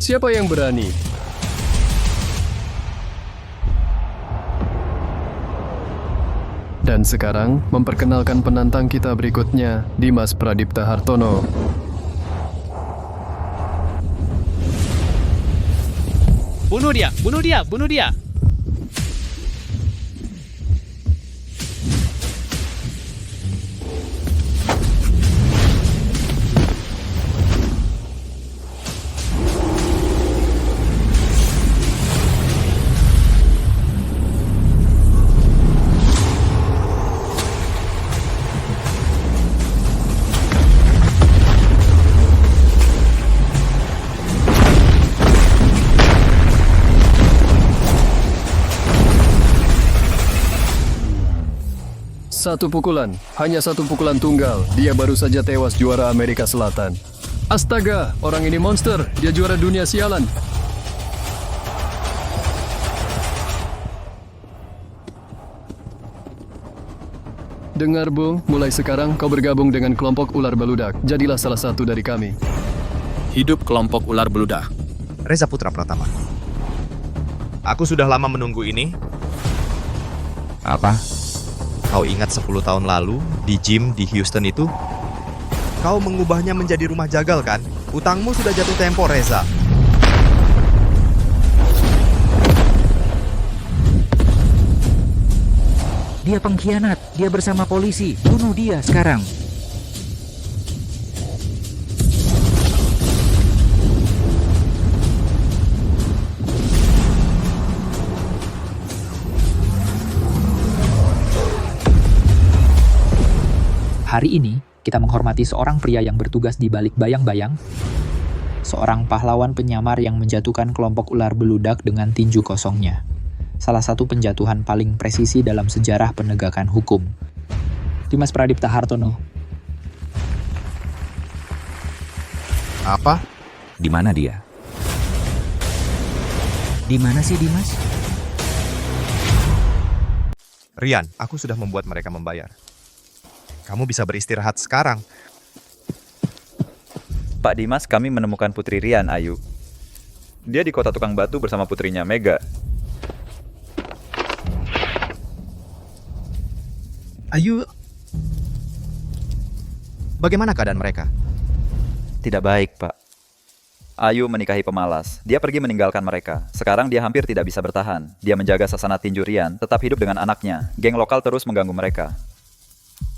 Siapa yang berani? Dan sekarang, memperkenalkan penantang kita berikutnya, Dimas Pradipta Hartono. Bunuh dia, bunuh dia, bunuh dia. Satu pukulan, hanya satu pukulan tunggal. Dia baru saja tewas juara Amerika Selatan. Astaga, orang ini monster. Dia juara dunia sialan. Dengar, Bung, mulai sekarang kau bergabung dengan kelompok ular beludak. Jadilah salah satu dari kami. Hidup kelompok ular beludak. Reza Putra Pratama. Aku sudah lama menunggu ini. Apa? Kau ingat 10 tahun lalu di gym di Houston itu? Kau mengubahnya menjadi rumah jagal kan? Utangmu sudah jatuh tempo, Reza. Dia pengkhianat. Dia bersama polisi. Bunuh dia sekarang. Hari ini, kita menghormati seorang pria yang bertugas di balik bayang-bayang, seorang pahlawan penyamar yang menjatuhkan kelompok ular beludak dengan tinju kosongnya. Salah satu penjatuhan paling presisi dalam sejarah penegakan hukum. Dimas Pradipta Hartono. Apa? Di mana dia? Di mana sih Dimas? Rian, aku sudah membuat mereka membayar. Kamu bisa beristirahat sekarang. Pak Dimas, kami menemukan Putri Rian, Ayu. Dia di kota tukang batu bersama putrinya, Mega. Ayu, bagaimana keadaan mereka? Tidak baik, Pak. Ayu menikahi pemalas. Dia pergi meninggalkan mereka. Sekarang dia hampir tidak bisa bertahan. Dia menjaga sasana tinju Rian, tetap hidup dengan anaknya. Geng lokal terus mengganggu mereka.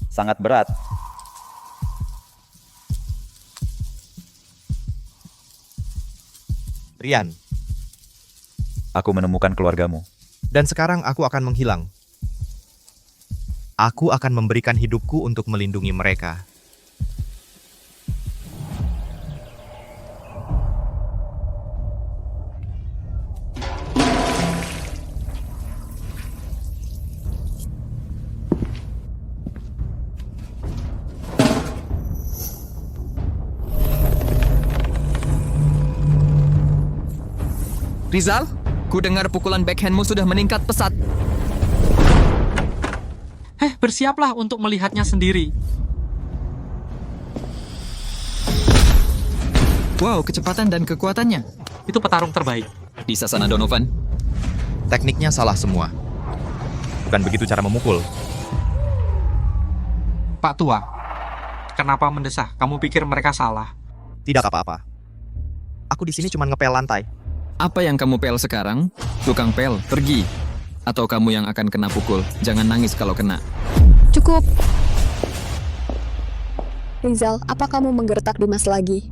Sangat berat. Rian, Aku menemukan keluargamu. dan sekarang aku akan menghilang. Aku akan memberikan hidupku untuk melindungi mereka. Rizal, ku dengar pukulan backhandmu sudah meningkat pesat. Bersiaplah untuk melihatnya sendiri. Wow, kecepatan dan kekuatannya. Itu petarung terbaik. Di Sasana Donovan. Tekniknya salah semua. Bukan begitu cara memukul. Pak Tua, kenapa mendesah? Kamu pikir mereka salah? Tidak apa-apa. Aku di sini cuma ngepel lantai. Apa yang kamu pel sekarang? Tukang pel, pergi. Atau kamu yang akan kena pukul. Jangan nangis kalau kena. Cukup. Rizal, apa kamu menggertak Dimas lagi?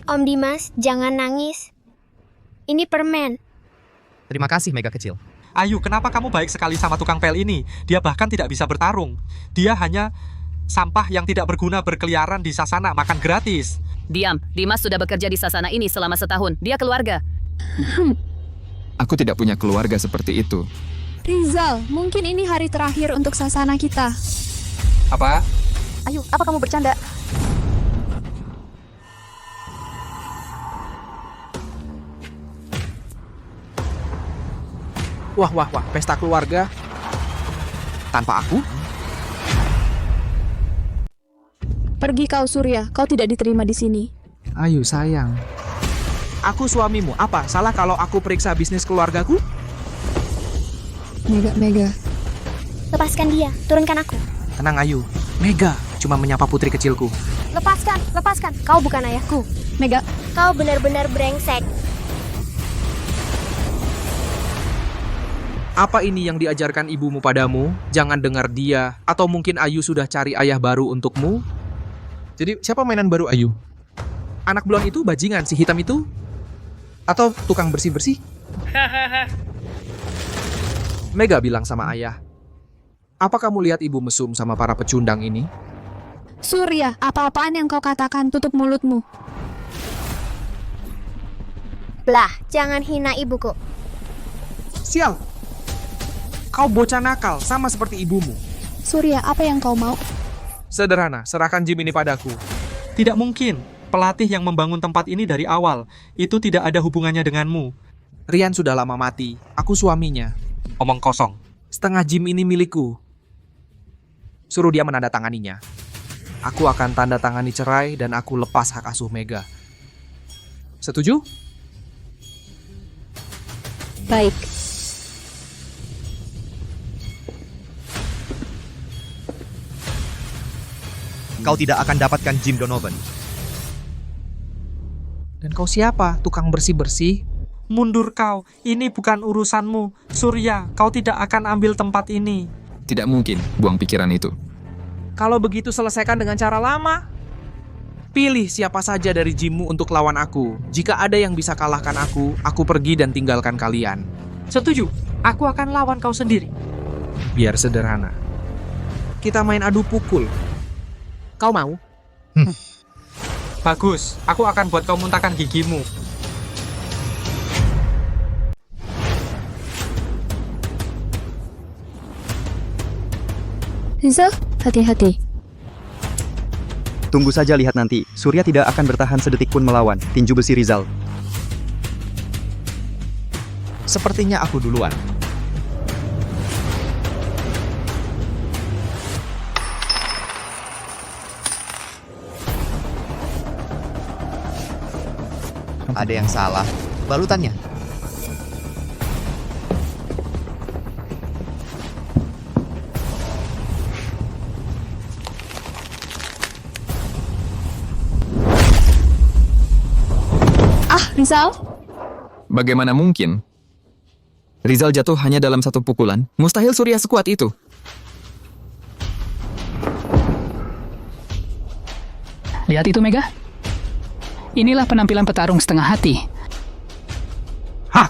Om Dimas, jangan nangis. Ini permen. Terima kasih, Mega kecil. Ayu, kenapa kamu baik sekali sama tukang pel ini? Dia bahkan tidak bisa bertarung. Dia hanya sampah yang tidak berguna berkeliaran di Sasana, makan gratis. Diam, Dimas sudah bekerja di Sasana ini selama setahun. Dia keluarga. Aku tidak punya keluarga seperti itu. Rizal, mungkin ini hari terakhir untuk Sasana kita. Apa? Ayo, apa kamu bercanda? Wah, pesta keluarga. Tanpa aku? Pergi kau Surya, kau tidak diterima di sini. Ayo sayang. Aku suamimu. Apa salah kalau aku periksa bisnis keluargaku? Mega. Lepaskan dia, turunkan aku. Tenang Ayu. Mega cuma menyapa putri kecilku. Lepaskan. Kau bukan ayahku. Mega, Kau benar-benar brengsek. Apa ini yang diajarkan ibumu padamu? Jangan dengar dia. Atau mungkin Ayu sudah cari ayah baru untukmu? Jadi siapa mainan baru Ayu? Anak blond itu bajingan, si hitam itu? Atau tukang bersih-bersih? Mega bilang sama ayah. Apa kamu lihat ibu mesum sama para pecundang ini? Surya, apa-apaan yang kau katakan, tutup mulutmu. Blah, jangan hina ibuku. Sial! Kau bocah nakal, sama seperti ibumu. Surya, apa yang kau mau? Sederhana, serahkan gym ini padaku. Tidak mungkin. Pelatih yang membangun tempat ini dari awal. Itu tidak ada hubungannya denganmu. Rian sudah lama mati, aku suaminya. Omong kosong. Setengah gym ini milikku. Suruh dia menandatanganinya. Aku akan tanda tangani cerai dan aku lepas hak asuh Mega. Setuju? Baik. Kau tidak akan dapatkan Jim Donovan. Dan kau siapa? Tukang bersih-bersih? Mundur kau. Ini bukan urusanmu. Surya, kau tidak akan ambil tempat ini. Tidak mungkin buang pikiran itu. Kalau begitu selesaikan dengan cara lama. Pilih siapa saja dari gymmu untuk lawan aku. Jika ada yang bisa kalahkan aku pergi dan tinggalkan kalian. Setuju. Aku akan lawan kau sendiri. Biar sederhana. Kita main adu pukul. Kau mau? Bagus. Aku akan buat kau muntahkan gigimu. Rizal, hati-hati. Tunggu saja lihat nanti. Surya tidak akan bertahan sedetik pun melawan tinju besi Rizal. Sepertinya aku duluan. Ada yang salah. Balutannya. Rizal? Bagaimana mungkin? Rizal jatuh hanya dalam satu pukulan. Mustahil Surya sekuat itu. Lihat itu, Mega. Inilah penampilan petarung setengah hati. Hah!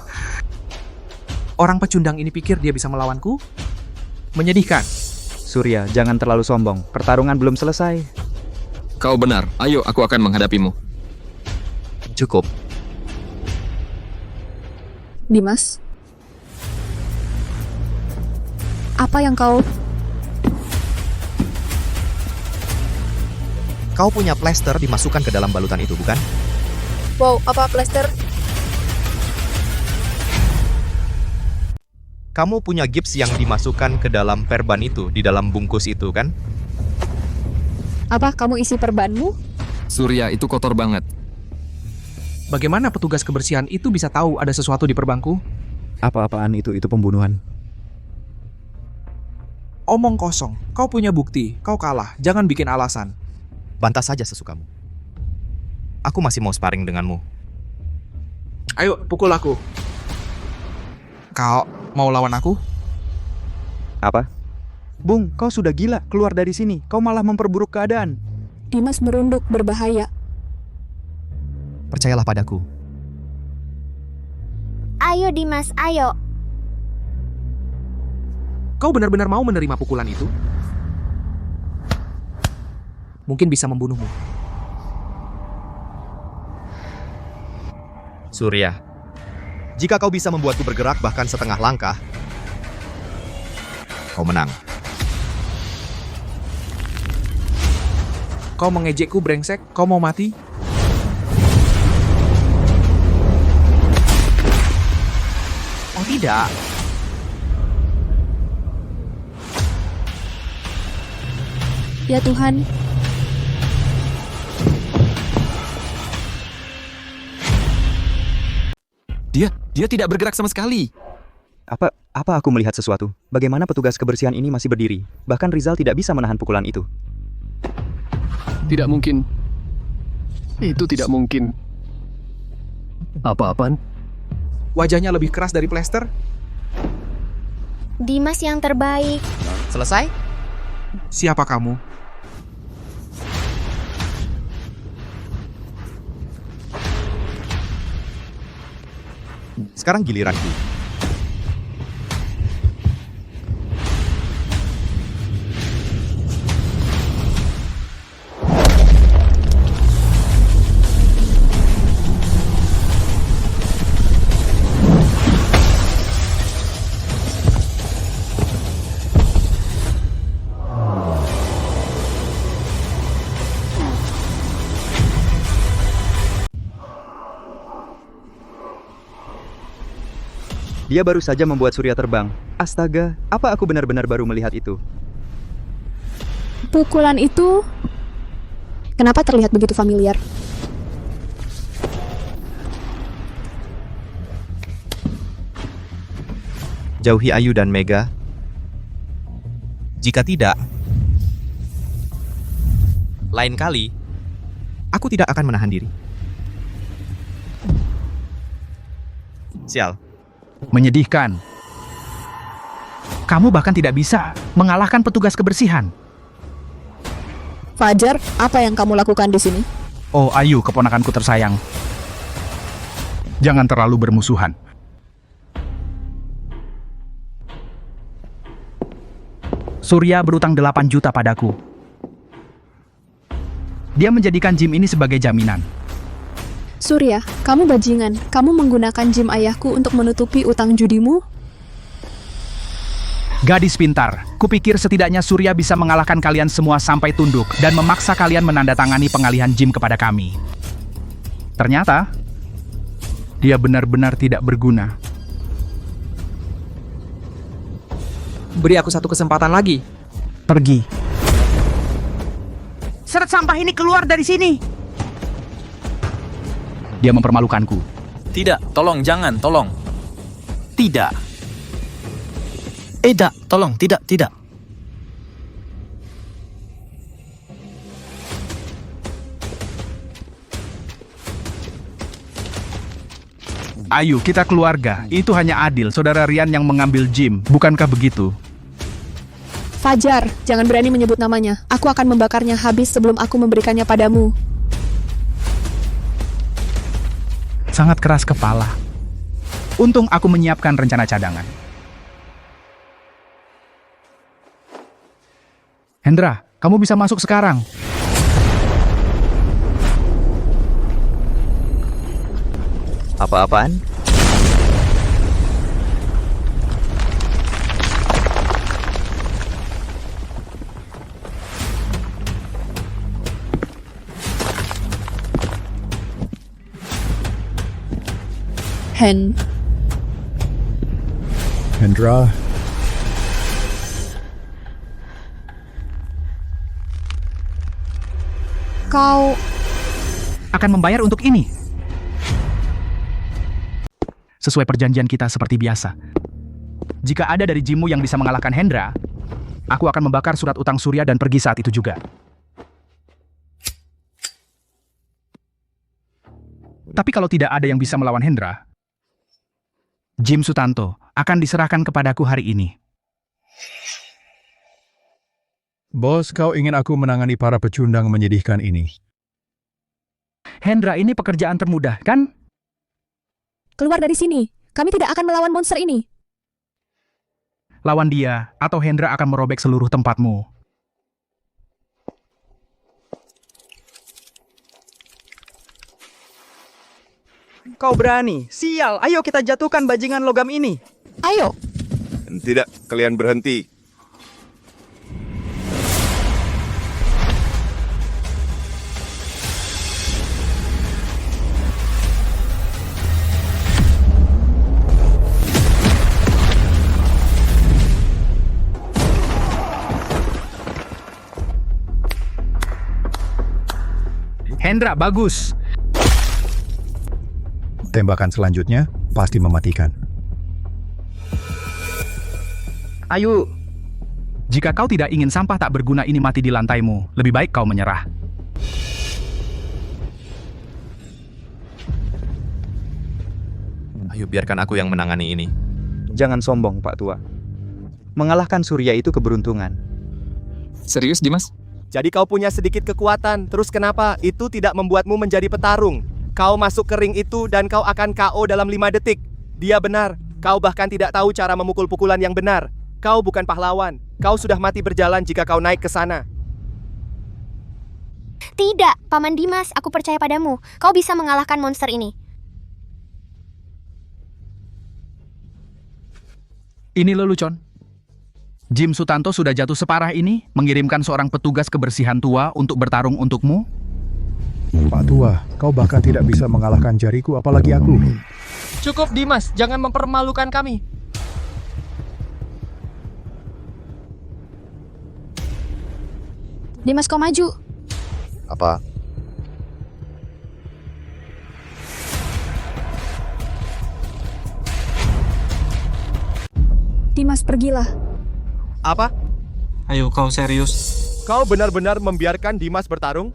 Orang pecundang ini pikir dia bisa melawanku? Menyedihkan. Surya, jangan terlalu sombong. Pertarungan belum selesai. Kau benar. Ayo, aku akan menghadapimu. Cukup. Dimas? Apa yang kau... Kau punya plester dimasukkan ke dalam balutan itu, bukan? Wow, apa plester? Kamu punya gips yang dimasukkan ke dalam perban itu, di dalam bungkus itu, kan? Apa kamu isi perbanmu? Surya, itu kotor banget. Bagaimana petugas kebersihan itu bisa tahu ada sesuatu di perbangku? Apa-apaan itu pembunuhan. Omong kosong. Kau punya bukti. Kau kalah. Jangan bikin alasan. Bantah saja sesukamu. Aku masih mau sparring denganmu. Ayo, pukul aku. Kau mau lawan aku? Apa? Bung, kau sudah gila. Keluar dari sini. Kau malah memperburuk keadaan. Dimas merunduk, berbahaya. Percayalah padaku. Ayo Dimas, ayo. Kau benar-benar mau menerima pukulan itu? Mungkin bisa membunuhmu. Surya, jika kau bisa membuatku bergerak bahkan setengah langkah, kau menang. Kau mengejekku, brengsek. Kau mau mati? Oh tidak. Ya Tuhan. Dia tidak bergerak sama sekali. Apa aku melihat sesuatu? Bagaimana petugas kebersihan ini masih berdiri? Bahkan Rizal tidak bisa menahan pukulan itu. Tidak mungkin. Itu tidak mungkin. Apa-apaan? Wajahnya lebih keras dari plester. Dimas yang terbaik. Selesai? Siapa kamu? Sekarang giliranku. Dia baru saja membuat Surya terbang. Astaga, apa aku benar-benar baru melihat itu? Pukulan itu... Kenapa terlihat begitu familiar? Jauhi Ayu dan Mega. Jika tidak, lain kali, aku tidak akan menahan diri. Sial. Menyedihkan. Kamu bahkan tidak bisa mengalahkan petugas kebersihan. Fajar, apa yang kamu lakukan di sini? Oh, Ayu, keponakanku tersayang. Jangan terlalu bermusuhan. Surya berutang 8 juta padaku. Dia menjadikan gym ini sebagai jaminan. Surya, kamu bajingan. Kamu menggunakan gym ayahku untuk menutupi utang judimu? Gadis pintar, kupikir setidaknya Surya bisa mengalahkan kalian semua sampai tunduk dan memaksa kalian menandatangani pengalihan gym kepada kami. Ternyata, dia benar-benar tidak berguna. Beri aku satu kesempatan lagi. Pergi. Seret sampah ini keluar dari sini. Dia mempermalukanku. Tidak, tolong, jangan, tolong. Tidak. Tidak, tolong, tidak. Ayo, kita keluarga. Itu hanya adil, saudara Rian yang mengambil gym. Bukankah begitu? Fajar, jangan berani menyebut namanya. Aku akan membakarnya habis sebelum aku memberikannya padamu. Sangat keras kepala. Untung aku menyiapkan rencana cadangan. Hendra, kamu bisa masuk sekarang. Apa-apaan? Hendra. Kau akan membayar untuk ini. Sesuai perjanjian kita seperti biasa. Jika ada dari gymmu yang bisa mengalahkan Hendra, aku akan membakar surat utang Surya dan pergi saat itu juga. Tapi kalau tidak ada yang bisa melawan Hendra, Jim Sutanto akan diserahkan kepadaku hari ini. Bos, kau ingin aku menangani para pecundang menyedihkan ini? Hendra ini pekerjaan termudah, kan? keluar dari sini. Kami tidak akan melawan monster ini. Lawan dia, atau Hendra akan merobek seluruh tempatmu. Kau berani? Sial, ayo kita jatuhkan bajingan logam ini. Ayo. Tidak, kalian berhenti. Hendra, bagus. Tembakan selanjutnya. pasti mematikan. Ayu, Jika kau tidak ingin sampah tak berguna ini mati di lantaimu, lebih baik kau menyerah. Ayo biarkan aku yang menangani ini. jangan sombong, Pak Tua. Mengalahkan Surya itu keberuntungan. Serius, Dimas? Jadi kau punya sedikit kekuatan, terus kenapa itu tidak membuatmu menjadi petarung? Kau masuk ke ring itu dan kau akan KO dalam 5 detik. Dia benar, kau bahkan tidak tahu cara memukul pukulan yang benar. Kau bukan pahlawan, kau sudah mati berjalan jika kau naik ke sana. Tidak, Paman Dimas, aku percaya padamu. Kau bisa mengalahkan monster ini. Ini lelucon. Jim Sutanto sudah jatuh separah ini, mengirimkan seorang petugas kebersihan tua untuk bertarung untukmu? Pak Tua, kau bahkan tidak bisa mengalahkan jariku, apalagi aku. Cukup Dimas, jangan mempermalukan kami. Dimas, kau maju. Apa? Dimas, pergilah. Apa? Ayo, kau serius? Kau benar-benar membiarkan Dimas bertarung?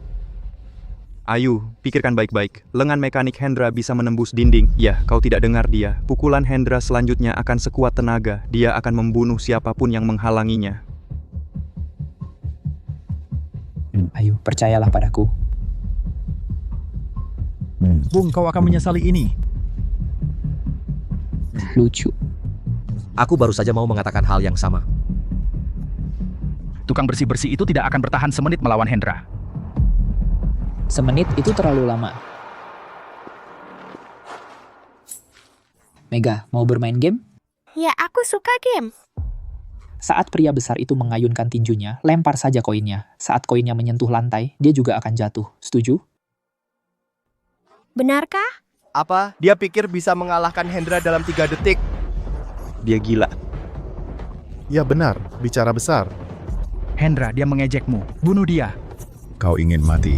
Ayu, pikirkan baik-baik. Lengan mekanik Hendra bisa menembus dinding. Ya, kau tidak dengar dia. Pukulan Hendra selanjutnya akan sekuat tenaga. Dia akan membunuh siapapun yang menghalanginya. Ayu, percayalah padaku. Bung, kau akan menyesali ini. Lucu. Aku baru saja mau mengatakan hal yang sama. Tukang bersih-bersih itu tidak akan bertahan semenit melawan Hendra. Semenit itu terlalu lama. Mega, mau bermain game? Ya, aku suka game. Saat pria besar itu mengayunkan tinjunya, lempar saja koinnya. Saat koinnya menyentuh lantai, dia juga akan jatuh. Setuju? Benarkah? Apa? Dia pikir bisa mengalahkan Hendra dalam 3 detik. Dia gila. Ya benar, bicara besar. Hendra, dia mengejekmu. Bunuh dia. Kau ingin mati.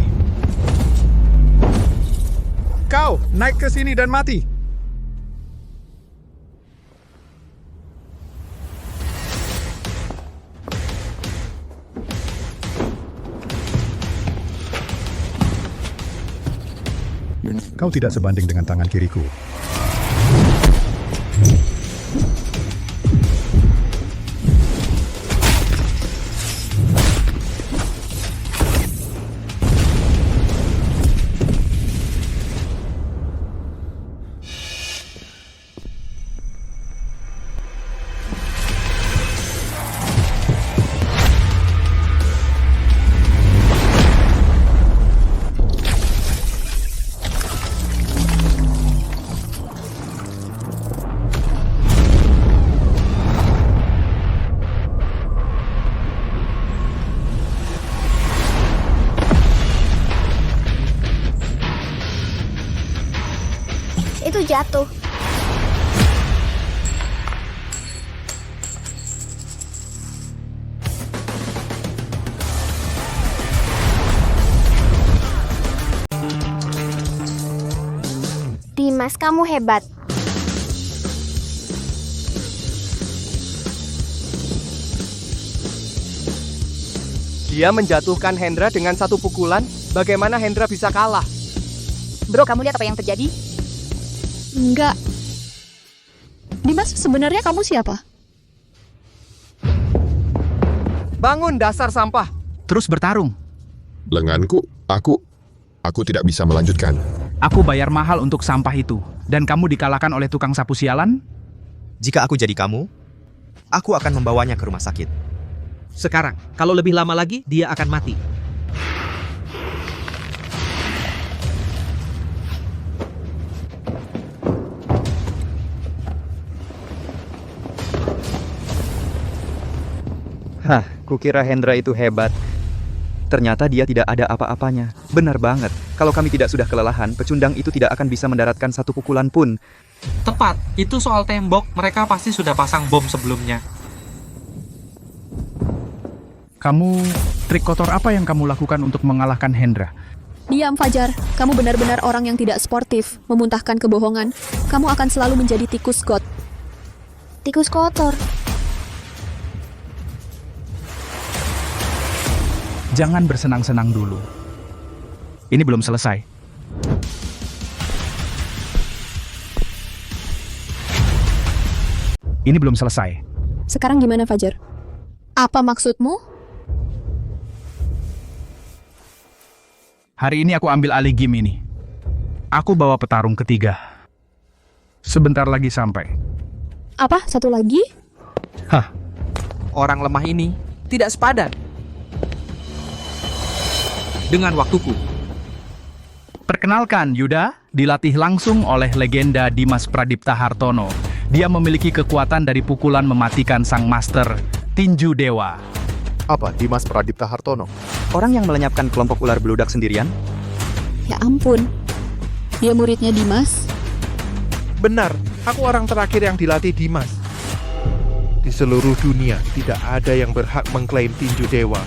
Kau naik ke sini dan mati. Kau tidak sebanding dengan tangan kiriku. Itu jatuh. Dimas, kamu hebat. Dia menjatuhkan Hendra dengan 1 pukulan. Bagaimana Hendra bisa kalah? Bro, kamu lihat apa yang terjadi? Enggak. Dimas, sebenarnya kamu siapa? Bangun dasar sampah. Terus bertarung. Lenganku, aku tidak bisa melanjutkan. Aku bayar mahal untuk sampah itu. Dan kamu dikalahkan oleh tukang sapu sialan? Jika aku jadi kamu, aku akan membawanya ke rumah sakit. Sekarang, kalau lebih lama lagi, dia akan mati. Hah, kukira Hendra itu hebat. Ternyata dia tidak ada apa-apanya. Benar banget. Kalau kami tidak sudah kelelahan, pecundang itu tidak akan bisa mendaratkan 1 pukulan pun. Tepat, itu soal tembok. Mereka pasti sudah pasang bom sebelumnya. Kamu, trik kotor apa yang kamu lakukan untuk mengalahkan Hendra? Diam, Fajar. Kamu benar-benar orang yang tidak sportif, memuntahkan kebohongan. Kamu akan selalu menjadi tikus got. Tikus kotor. Jangan bersenang-senang dulu. Ini belum selesai. Ini belum selesai. Sekarang gimana, Fajar? Apa maksudmu? Hari ini aku ambil alih game ini. Aku bawa petarung ketiga. Sebentar lagi sampai. Apa? Satu lagi? Hah? Orang lemah ini tidak sepadan dengan waktuku. Perkenalkan, Yuda, dilatih langsung oleh legenda Dimas Pradipta Hartono. Dia memiliki kekuatan dari pukulan mematikan sang master, Tinju Dewa. Apa, Dimas Pradipta Hartono? Orang yang melenyapkan kelompok ular beludak sendirian? Ya ampun. Dia muridnya Dimas? Benar, aku orang terakhir yang dilatih Dimas. Di seluruh dunia, tidak ada yang berhak mengklaim tinju dewa.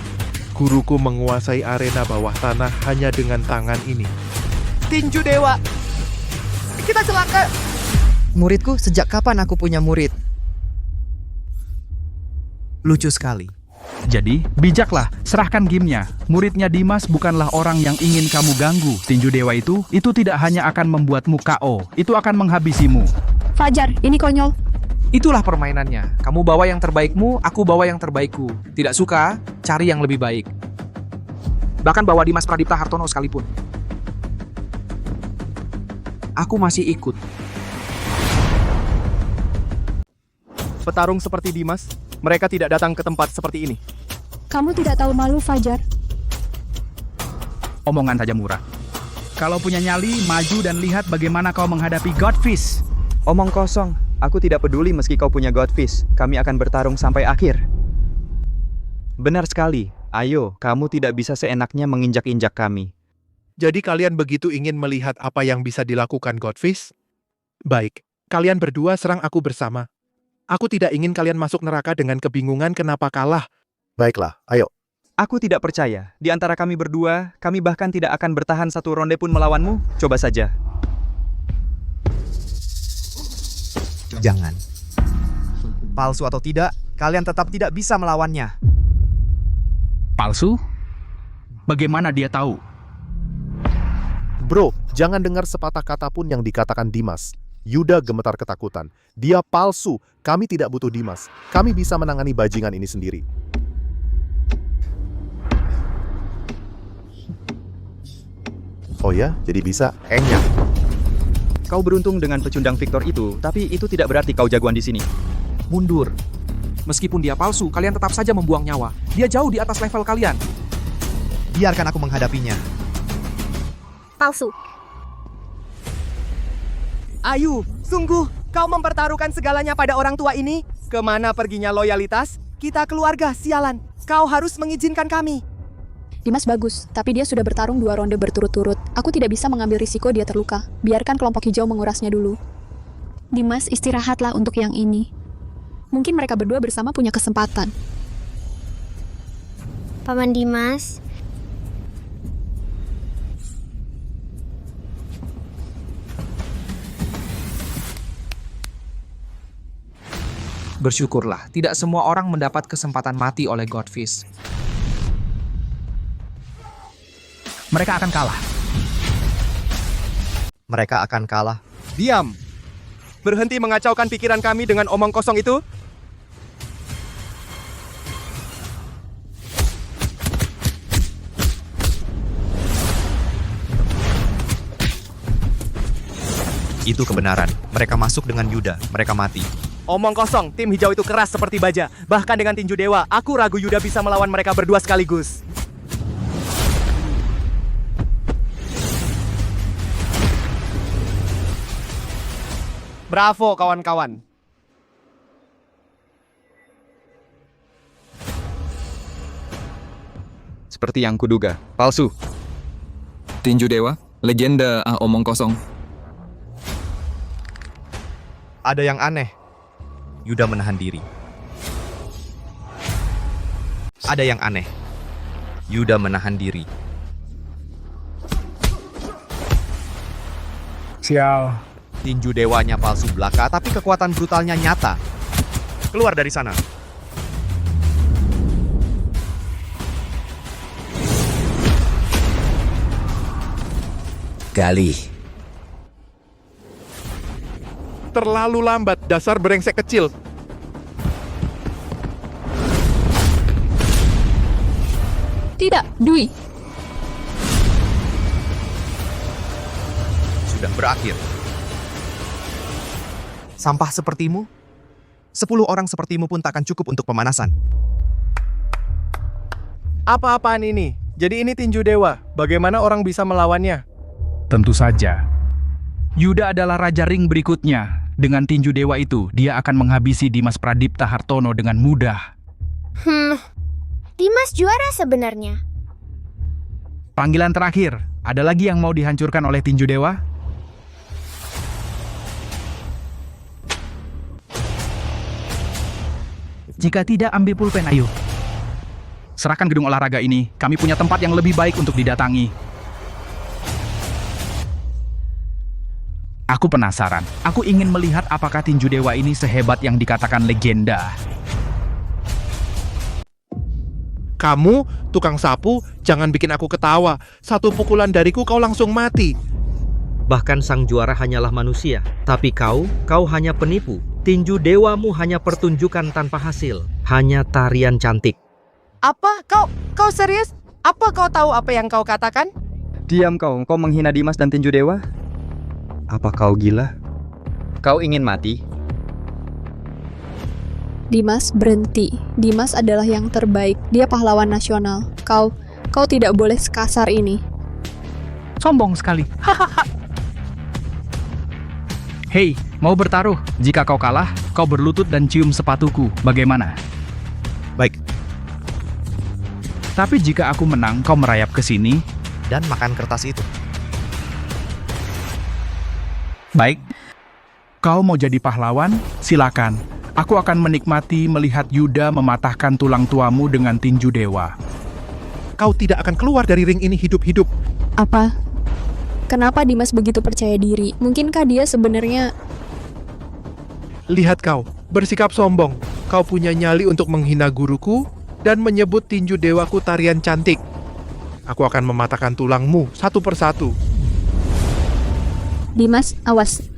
Guruku menguasai arena bawah tanah hanya dengan tangan ini. Tinju dewa. Kita celaka. Muridku, sejak kapan aku punya murid? Lucu sekali. Jadi, bijaklah, serahkan gamenya. Muridnya Dimas bukanlah orang yang ingin kamu ganggu. Tinju Dewa itu tidak hanya akan membuatmu KO, itu akan menghabisimu. Fajar, ini konyol. Itulah permainannya. Kamu bawa yang terbaikmu, aku bawa yang terbaikku. Tidak suka, cari yang lebih baik. Bahkan bawa Dimas Pradipta Hartono sekalipun. Aku masih ikut. Petarung seperti Dimas, mereka tidak datang ke tempat seperti ini. Kamu tidak tahu malu, Fajar. Omongan saja murah. Kalau punya nyali, maju dan lihat bagaimana kau menghadapi Godfish. Omong kosong. Aku tidak peduli meski kau punya Godfish. Kami akan bertarung sampai akhir. Benar sekali. Ayo, kamu tidak bisa seenaknya menginjak-injak kami. Jadi kalian begitu ingin melihat apa yang bisa dilakukan Godfish? Baik, kalian berdua serang aku bersama. Aku tidak ingin kalian masuk neraka dengan kebingungan kenapa kalah. Baiklah, ayo. Aku tidak percaya. Di antara kami berdua, kami bahkan tidak akan bertahan satu ronde pun melawanmu. Coba saja. Jangan. Palsu atau tidak, kalian tetap tidak bisa melawannya. Palsu? Bagaimana dia tahu? Bro, jangan dengar sepatah kata pun yang dikatakan Dimas. Yuda gemetar ketakutan. Dia palsu. Kami tidak butuh Dimas. Kami bisa menangani bajingan ini sendiri. Oh ya, jadi bisa? Enyah. Kau beruntung dengan pecundang Victor itu, tapi itu tidak berarti kau jagoan di sini. Mundur. Meskipun dia palsu, kalian tetap saja membuang nyawa. Dia jauh di atas level kalian. Biarkan aku menghadapinya. Palsu. Ayu, sungguh, kau mempertaruhkan segalanya pada orang tua ini? Kemana perginya loyalitas? Kita keluarga, sialan. Kau harus mengizinkan kami. Dimas bagus, tapi dia sudah bertarung 2 ronde berturut-turut. Aku tidak bisa mengambil risiko dia terluka. Biarkan kelompok hijau mengurasnya dulu. Dimas, istirahatlah untuk yang ini. Mungkin mereka berdua bersama punya kesempatan. Paman Dimas. Bersyukurlah, tidak semua orang mendapat kesempatan mati oleh Godfish. Mereka akan kalah. Mereka akan kalah. Diam. Berhenti mengacaukan pikiran kami dengan omong kosong itu. Itu kebenaran. Mereka masuk dengan Yuda. Mereka mati. Omong kosong, tim hijau itu keras seperti baja. Bahkan dengan tinju dewa, aku ragu Yuda bisa melawan mereka berdua sekaligus. Bravo kawan-kawan. Seperti yang kuduga, palsu. Tinju Dewa, legenda omong kosong. Ada yang aneh. Yuda menahan diri. Ada yang aneh. Yuda menahan diri. Sial. Tinju dewanya palsu belaka, tapi kekuatan brutalnya nyata. Keluar dari sana. Gali. Terlalu lambat, dasar brengsek kecil. Tidak, Dwi. Sudah berakhir. Sampah sepertimu, 10 orang sepertimu pun takkan cukup untuk pemanasan. Apa-apaan ini? Jadi ini tinju dewa. Bagaimana orang bisa melawannya? Tentu saja. Yuda adalah Raja Ring berikutnya. Dengan tinju dewa itu, dia akan menghabisi Dimas Pradipta Hartono dengan mudah. Dimas juara sebenarnya. Panggilan terakhir, ada lagi yang mau dihancurkan oleh tinju dewa? Jika tidak, ambil pulpen, ayo. Serahkan gedung olahraga ini, kami punya tempat yang lebih baik untuk didatangi. Aku penasaran, aku ingin melihat apakah tinju dewa ini sehebat yang dikatakan legenda. Kamu, tukang sapu, jangan bikin aku ketawa. 1 pukulan dariku kau langsung mati. Bahkan sang juara hanyalah manusia. Tapi kau hanya penipu. Tinju dewamu hanya pertunjukan tanpa hasil. Hanya tarian cantik. Apa? Kau serius? Apa kau tahu apa yang kau katakan? Diam kau menghina Dimas dan tinju dewa? Apa kau gila? Kau ingin mati? Dimas, berhenti. Dimas adalah yang terbaik. Dia pahlawan nasional. Kau tidak boleh sekasar ini. Sombong sekali. Hei, mau bertaruh? Jika kau kalah, kau berlutut dan cium sepatuku. Bagaimana? Baik. Tapi jika aku menang, kau merayap ke sini dan makan kertas itu. Baik. Kau mau jadi pahlawan? Silakan. Aku akan menikmati melihat Yuda mematahkan tulang tuamu dengan tinju dewa. Kau tidak akan keluar dari ring ini hidup-hidup. Apa? Kenapa Dimas begitu percaya diri? Mungkinkah dia sebenarnya... Lihat kau, bersikap sombong. Kau punya nyali untuk menghina guruku dan menyebut tinju dewaku tarian cantik. Aku akan mematahkan tulangmu satu persatu. Dimas, awas.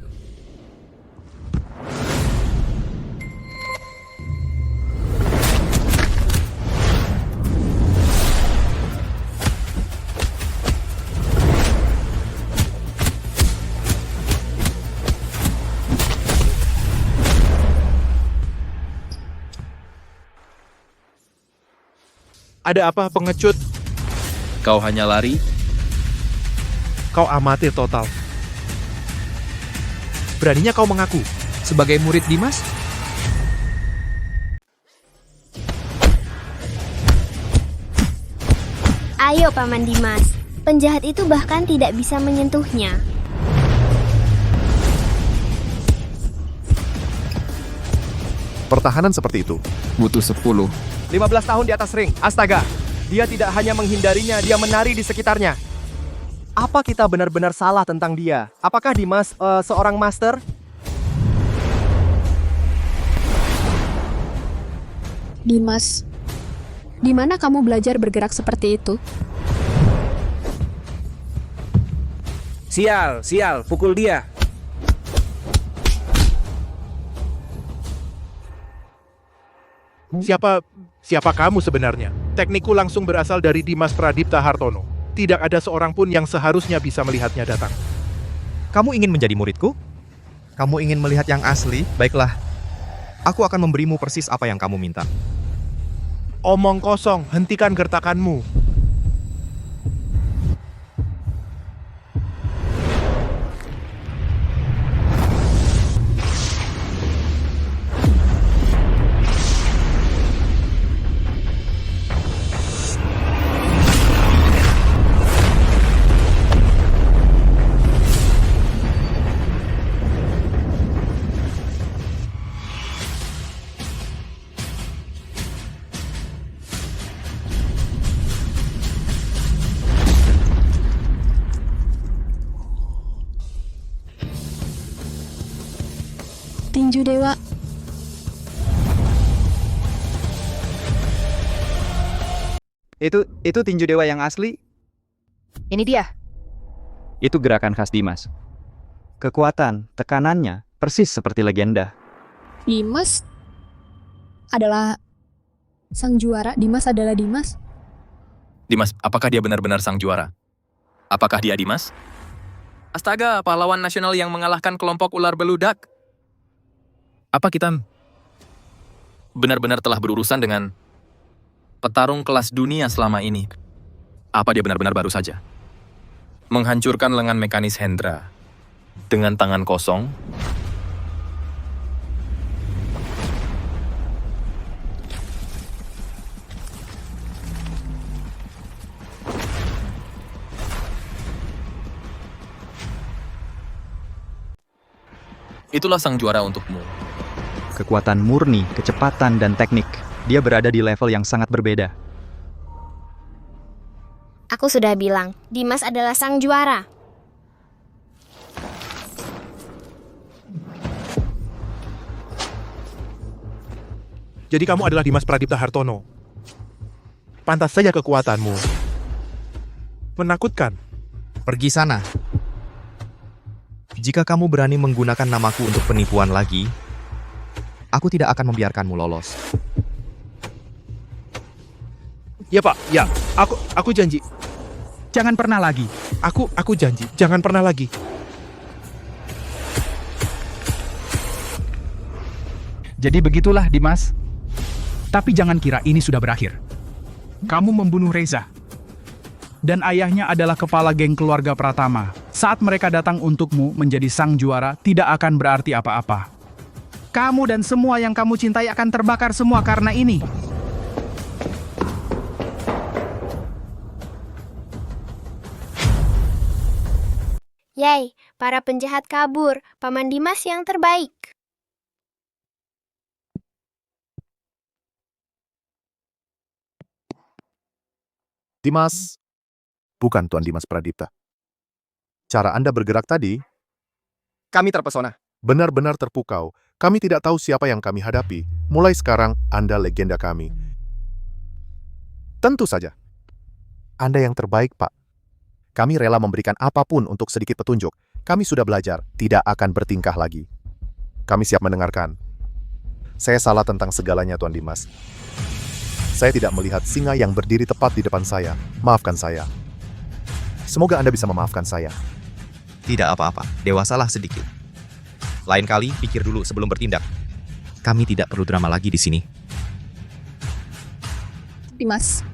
Ada apa, pengecut? Kau hanya lari? Kau amatir total. Beraninya kau mengaku. Sebagai murid Dimas? Ayo Paman Dimas. Penjahat itu bahkan tidak bisa menyentuhnya. Pertahanan seperti itu. Butuh 10. 15 tahun di atas ring. Astaga. Dia tidak hanya menghindarinya, dia menari di sekitarnya. Apa kita benar-benar salah tentang dia? Apakah Dimas seorang master? Dimas, di mana kamu belajar bergerak seperti itu? Sial, pukul dia. Siapa kamu sebenarnya? Teknikku langsung berasal dari Dimas Pradipta Hartono. Tidak ada seorang pun yang seharusnya bisa melihatnya datang. Kamu ingin menjadi muridku? Kamu ingin melihat yang asli? Baiklah. Aku akan memberimu persis apa yang kamu minta. Omong kosong, hentikan gertakanmu. Tinju Dewa. Itu tinju dewa yang asli? Ini dia. Itu gerakan khas Dimas. Kekuatan, tekanannya, persis seperti legenda. Dimas adalah sang juara. Dimas adalah Dimas. Dimas, apakah dia benar-benar sang juara? Apakah dia Dimas? Astaga, pahlawan nasional yang mengalahkan kelompok ular beludak. Apa kita benar-benar telah berurusan dengan petarung kelas dunia selama ini? Apa dia benar-benar baru saja menghancurkan lengan mekanis Hendra dengan tangan kosong? Itulah sang juara untukmu. Kekuatan murni, kecepatan, dan teknik. Dia berada di level yang sangat berbeda. Aku sudah bilang, Dimas adalah sang juara. Jadi kamu adalah Dimas Pradipta Hartono. Pantas saja kekuatanmu menakutkan. Pergi sana. Jika kamu berani menggunakan namaku untuk penipuan lagi, aku tidak akan membiarkanmu lolos. Ya Pak, ya. Aku janji. Jangan pernah lagi. Aku janji, jangan pernah lagi. Jadi begitulah, Dimas. Tapi jangan kira ini sudah berakhir. Kamu membunuh Reza. Dan ayahnya adalah kepala geng keluarga Pratama. Saat mereka datang untukmu menjadi sang juara, tidak akan berarti apa-apa. Kamu dan semua yang kamu cintai akan terbakar semua karena ini. Yay, para penjahat kabur. Paman Dimas yang terbaik. Dimas. Bukan Tuan Dimas Pradipta. Cara Anda bergerak tadi, Kami terpesona. benar-benar terpukau. Kami tidak tahu siapa yang kami hadapi. Mulai sekarang, Anda legenda kami. Tentu saja. Anda yang terbaik, Pak. Kami rela memberikan apapun untuk sedikit petunjuk. Kami sudah belajar, tidak akan bertingkah lagi. Kami siap mendengarkan. Saya salah tentang segalanya, Tuan Dimas. Saya tidak melihat singa yang berdiri tepat di depan saya. Maafkan saya. Semoga Anda bisa memaafkan saya. Tidak apa-apa, dewasalah sedikit. Lain kali, pikir dulu sebelum bertindak. Kami tidak perlu drama lagi di sini. Dimas,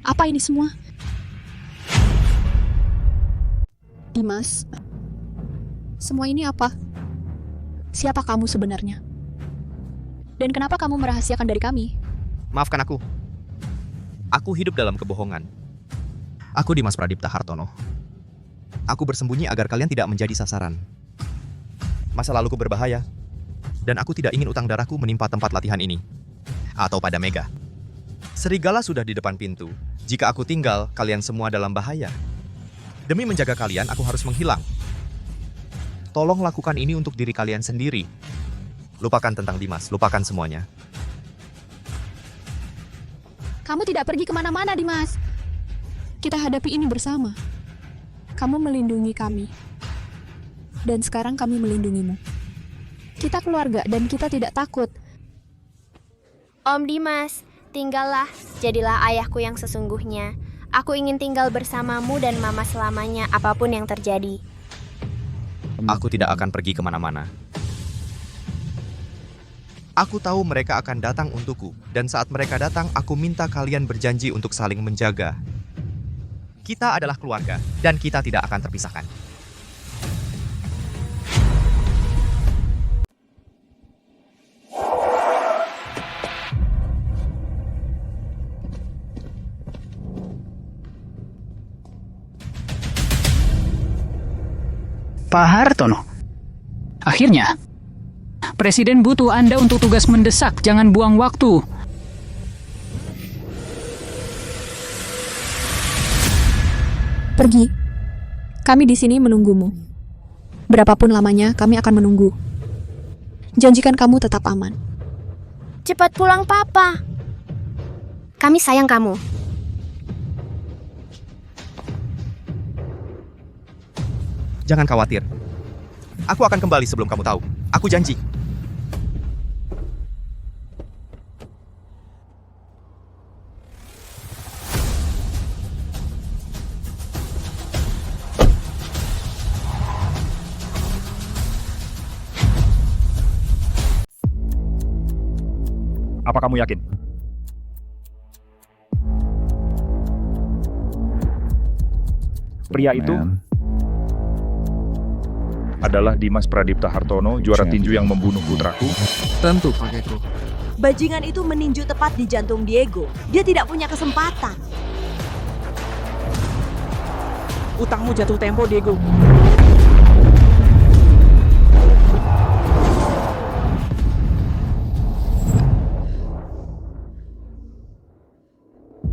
apa ini semua? Dimas, semua ini apa? Siapa kamu sebenarnya? Dan kenapa kamu merahasiakan dari kami? Maafkan aku. Aku hidup dalam kebohongan. Aku Dimas Pradipta Hartono. Aku bersembunyi agar kalian tidak menjadi sasaran. Masa laluku berbahaya. Dan aku tidak ingin utang darahku menimpa tempat latihan ini. Atau pada Mega. Serigala sudah di depan pintu. Jika aku tinggal, kalian semua dalam bahaya. Demi menjaga kalian, aku harus menghilang. Tolong lakukan ini untuk diri kalian sendiri. Lupakan tentang Dimas, lupakan semuanya. Kamu tidak pergi kemana-mana, Dimas. Kita hadapi ini bersama. Kamu melindungi kami. Dan sekarang kami melindungimu. Kita keluarga dan kita tidak takut. Om Dimas, tinggallah, jadilah ayahku yang sesungguhnya. Aku ingin tinggal bersamamu dan Mama selamanya, apapun yang terjadi. Aku tidak akan pergi kemana-mana. Aku tahu mereka akan datang untukku, dan saat mereka datang, aku minta kalian berjanji untuk saling menjaga. Kita adalah keluarga, dan kita tidak akan terpisahkan. Pak Hartono. Akhirnya, Presiden butuh Anda untuk tugas mendesak, jangan buang waktu. Pergi. Kami di sini menunggumu. Berapapun lamanya, kami akan menunggu. Janjikan kamu tetap aman. Cepat pulang, Papa. Kami sayang kamu. Jangan khawatir. Aku akan kembali sebelum kamu tahu. Aku janji. Apa kamu yakin? Pria itu adalah Dimas Pradipta Hartono, juara tinju yang membunuh putraku. Tentu, Pak Eko. Bajingan itu meninju tepat di jantung Diego. Dia tidak punya kesempatan. Utangmu jatuh tempo, Diego.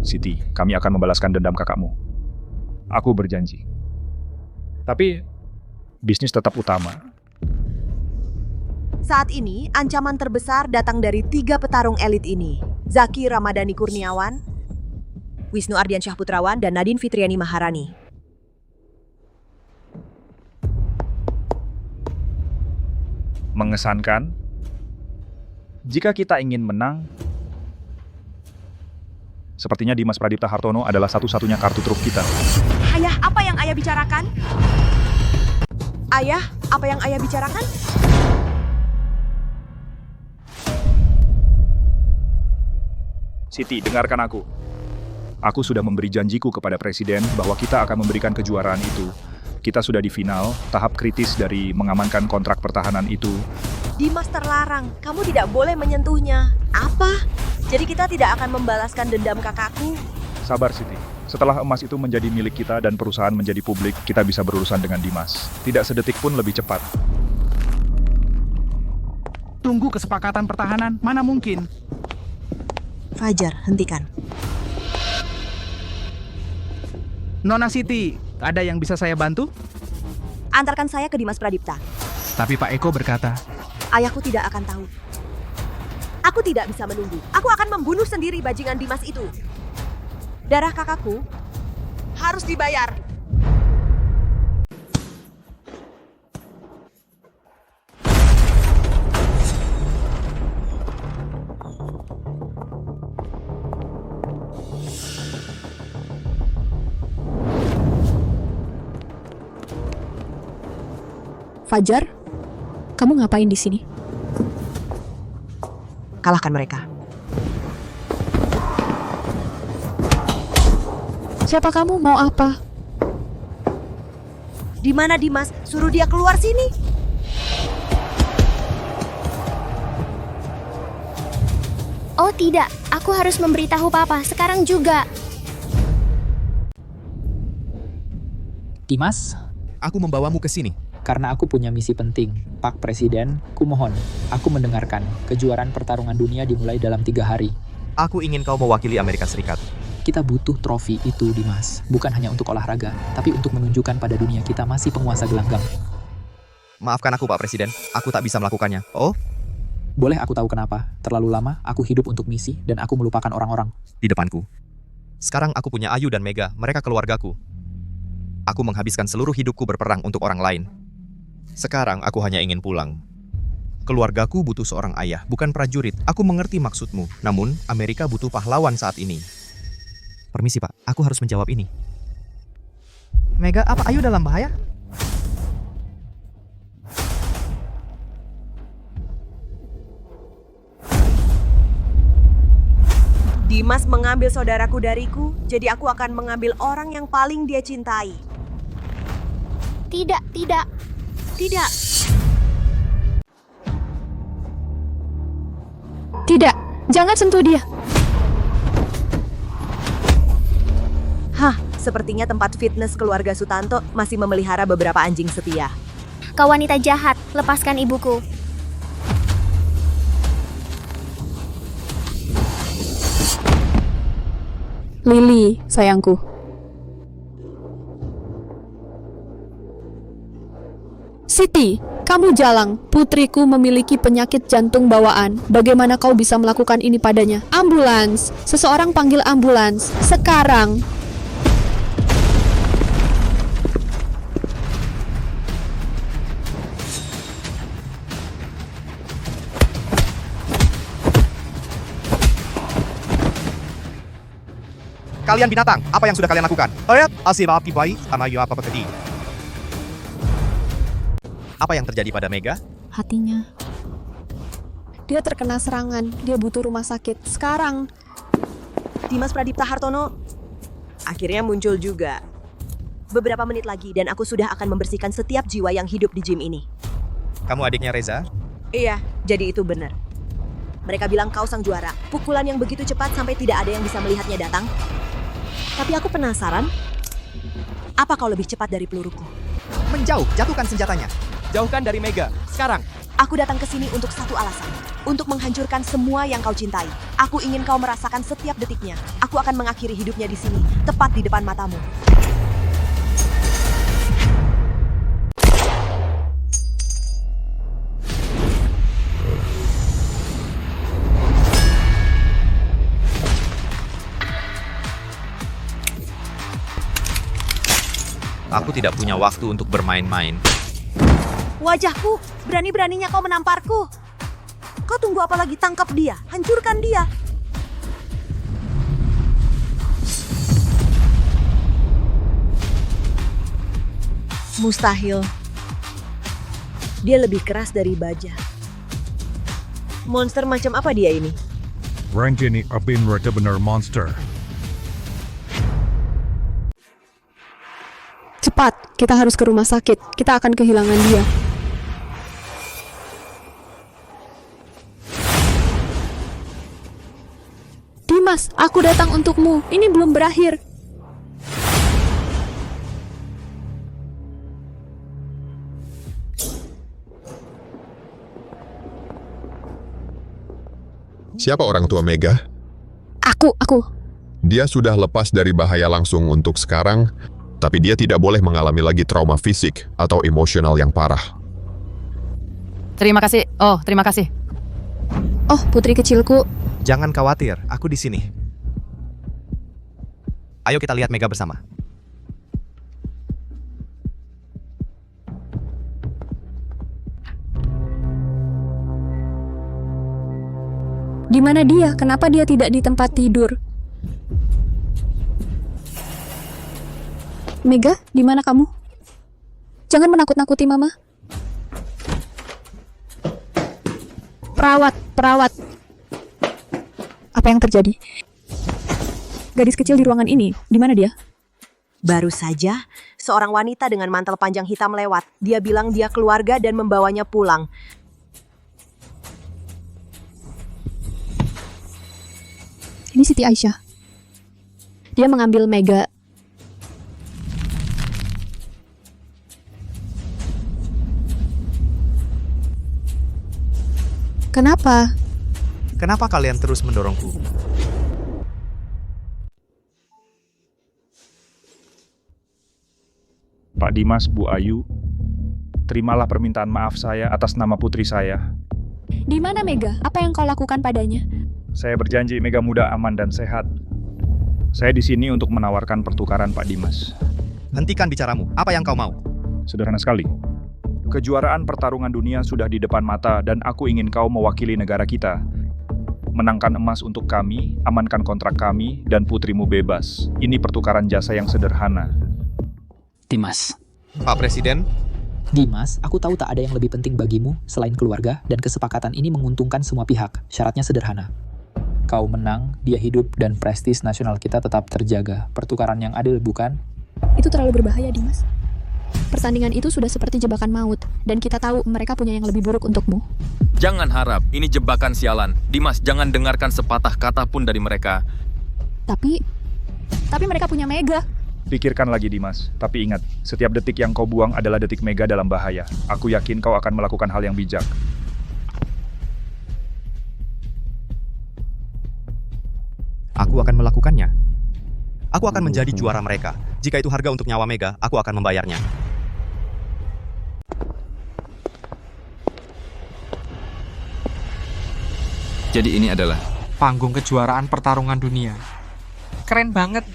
Siti, kami akan membalaskan dendam kakakmu. Aku berjanji. Tapi, bisnis tetap utama. Saat ini, ancaman terbesar datang dari 3 petarung elit ini. Zaki Ramadhani Kurniawan, Wisnu Ardiansyah Putrawan, dan Nadine Fitriani Maharani. Mengesankan, jika kita ingin menang, sepertinya Dimas Pradipta Hartono adalah satu-satunya kartu truf kita. Ayah, apa yang ayah bicarakan? Ayah, apa yang ayah bicarakan? Siti, dengarkan aku. Aku sudah memberi janjiku kepada Presiden bahwa kita akan memberikan kejuaraan itu. Kita sudah di final, tahap kritis dari mengamankan kontrak pertahanan itu. Dimas terlarang, kamu tidak boleh menyentuhnya. Apa? Jadi kita tidak akan membalaskan dendam kakakku? Sabar, Siti. Setelah emas itu menjadi milik kita dan perusahaan menjadi publik, kita bisa berurusan dengan Dimas. Tidak sedetik pun lebih cepat. Tunggu kesepakatan pertahanan, mana mungkin? Fajar, hentikan. Nona Siti, ada yang bisa saya bantu? Antarkan saya ke Dimas Pradipta. Tapi Pak Eko berkata, Ayahku tidak akan tahu. Aku tidak bisa menunggu. Aku akan membunuh sendiri bajingan Dimas itu. Darah kakakku harus dibayar. Fajar, kamu ngapain di sini? Kalahkan mereka. Siapa kamu? Mau apa? Di mana Dimas? Suruh dia keluar sini. Oh tidak, aku harus memberitahu Papa sekarang juga. Dimas, aku membawamu ke sini. Karena aku punya misi penting. Pak Presiden, kumohon, aku mendengarkan. Kejuaraan pertarungan dunia dimulai dalam 3 hari. Aku ingin kau mewakili Amerika Serikat. Kita butuh trofi itu, Dimas. Bukan hanya untuk olahraga, tapi untuk menunjukkan pada dunia kita masih penguasa gelanggang. Maafkan aku, Pak Presiden. Aku tak bisa melakukannya. Oh? Boleh aku tahu kenapa? Terlalu lama, aku hidup untuk misi, dan aku melupakan orang-orang. Di depanku. Sekarang aku punya Ayu dan Mega, mereka keluargaku. Aku menghabiskan seluruh hidupku berperang untuk orang lain. Sekarang aku hanya ingin pulang. Keluargaku butuh seorang ayah, bukan prajurit. Aku mengerti maksudmu. Namun, Amerika butuh pahlawan saat ini. Permisi, Pak. Aku harus menjawab ini. Mega, apa Ayu dalam bahaya? Dimas mengambil saudaraku dariku, jadi aku akan mengambil orang yang paling dia cintai. Tidak, tidak. Tidak. Tidak, jangan sentuh dia. Hah, sepertinya tempat fitness keluarga Sutanto masih memelihara beberapa anjing setia. Kau wanita jahat, lepaskan ibuku. Lily, sayangku. Siti, Kamu jalang, putriku memiliki penyakit jantung bawaan. Bagaimana kau bisa melakukan ini padanya? Ambulans! Seseorang panggil ambulans. Sekarang! Kalian binatang, apa yang sudah kalian lakukan? Ayat, asih api bayi, sama yu apa tadi? Apa yang terjadi pada Mega? Hatinya. Dia terkena serangan, dia butuh rumah sakit. Sekarang. Dimas Pradipta Hartono akhirnya muncul juga. Beberapa menit lagi dan aku sudah akan membersihkan setiap jiwa yang hidup di gym ini. Kamu adiknya Reza? Iya, jadi itu benar. Mereka bilang kau sang juara. Pukulan yang begitu cepat sampai tidak ada yang bisa melihatnya datang. Tapi aku penasaran, apa kau lebih cepat dari peluruku? Menjauh, jatuhkan senjatanya. Jauhkan dari Mega, sekarang. Aku datang ke sini untuk satu alasan. Untuk menghancurkan semua yang kau cintai. Aku ingin kau merasakan setiap detiknya. Aku akan mengakhiri hidupnya di sini, tepat di depan matamu. Aku tidak punya waktu untuk bermain-main. Wajahku, berani-beraninya kau menamparku. Kau tunggu apa lagi? Tangkap dia, hancurkan dia. Mustahil. Dia lebih keras dari baja. Monster macam apa dia ini? Rank ini benar-benar monster. Cepat, kita harus ke rumah sakit. Kita akan kehilangan dia. Dimas, aku datang untukmu. Ini belum berakhir. Siapa orang tua Mega? Aku. Dia sudah lepas dari bahaya langsung untuk sekarang, tapi dia tidak boleh mengalami lagi trauma fisik atau emosional yang parah. Terima kasih. Oh, terima kasih. Oh, putri kecilku. Jangan khawatir, aku di sini. Ayo kita lihat Mega bersama. Di mana dia? Kenapa dia tidak di tempat tidur? Mega, di mana kamu? Jangan menakut-nakuti Mama. Perawat. Apa yang terjadi? Gadis kecil di ruangan ini, di mana dia? Baru saja, seorang wanita dengan mantel panjang hitam lewat. Dia bilang dia keluarga dan membawanya pulang. Ini Siti Aisyah. Dia mengambil Mega. Kenapa? Kenapa kalian terus mendorongku? Pak Dimas, Bu Ayu, terimalah permintaan maaf saya atas nama putri saya. Di mana Mega? Apa yang kau lakukan padanya? Saya berjanji Mega muda, aman, dan sehat. Saya di sini untuk menawarkan pertukaran, Pak Dimas. Hentikan bicaramu. Apa yang kau mau? Sederhana sekali. Kejuaraan pertarungan dunia sudah di depan mata dan aku ingin kau mewakili negara kita. Menangkan emas untuk kami, amankan kontrak kami, dan putrimu bebas. Ini pertukaran jasa yang sederhana. Dimas. Pak Presiden. Dimas, aku tahu tak ada yang lebih penting bagimu selain keluarga dan kesepakatan ini menguntungkan semua pihak. Syaratnya sederhana. Kau menang, dia hidup, dan prestis nasional kita tetap terjaga. Pertukaran yang adil, bukan? Itu terlalu berbahaya, Dimas. Pertandingan itu sudah seperti jebakan maut, dan kita tahu mereka punya yang lebih buruk untukmu. Jangan harap, ini jebakan sialan. Dimas, jangan dengarkan sepatah kata pun dari mereka. Tapi mereka punya Mega. Pikirkan lagi, Dimas. Tapi ingat, setiap detik yang kau buang adalah detik Mega dalam bahaya. Aku yakin kau akan melakukan hal yang bijak. Aku akan melakukannya. Aku akan menjadi juara mereka. Jika itu harga untuk nyawa Mega, aku akan membayarnya. Jadi ini adalah Panggung kejuaraan pertarungan dunia. Keren banget.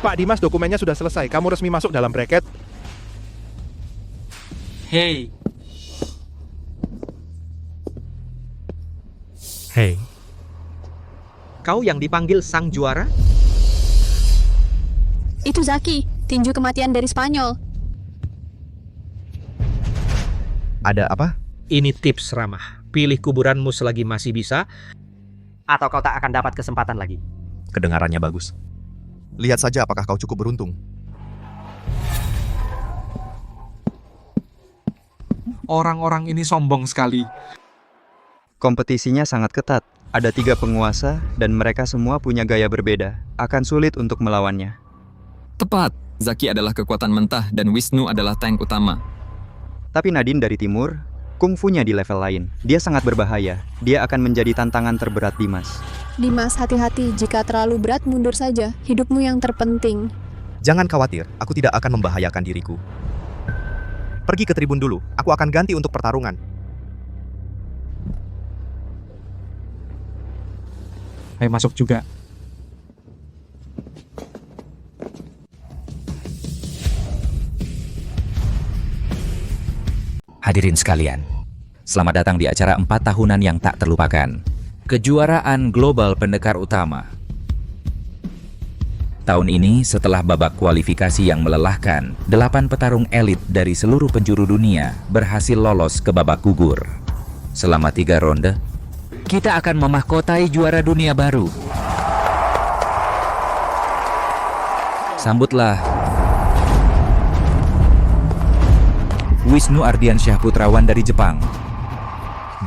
Pak Dimas, dokumennya sudah selesai. Kamu resmi masuk dalam bracket. Hey. Hei. Kau yang dipanggil sang juara? Itu Zaki, tinju kematian dari Spanyol. Ada apa? Ini tips ramah. Pilih kuburanmu selagi masih bisa, atau kau tak akan dapat kesempatan lagi. Kedengarannya bagus. Lihat saja apakah kau cukup beruntung. Orang-orang ini sombong sekali. Kompetisinya sangat ketat. Ada 3 penguasa dan mereka semua punya gaya berbeda. Akan sulit untuk melawannya. tepat. Zaki adalah kekuatan mentah dan Wisnu adalah tank utama. Tapi Nadine dari timur, kungfunya di level lain. Dia sangat berbahaya. Dia akan menjadi tantangan terberat Dimas. Dimas, hati-hati. Jika terlalu berat, mundur saja. Hidupmu yang terpenting. Jangan khawatir, aku tidak akan membahayakan diriku. Pergi ke tribun dulu, aku akan ganti untuk pertarungan. Ayo masuk juga. Hadirin sekalian, selamat datang di acara 4 tahunan yang tak terlupakan. Kejuaraan Global Pendekar Utama. Tahun ini, setelah babak kualifikasi yang melelahkan, 8 petarung elit dari seluruh penjuru dunia berhasil lolos ke babak gugur. Selama 3 ronde, kita akan memahkotai juara dunia baru. Sambutlah Wisnu Ardiansyah Putrawan dari Jepang.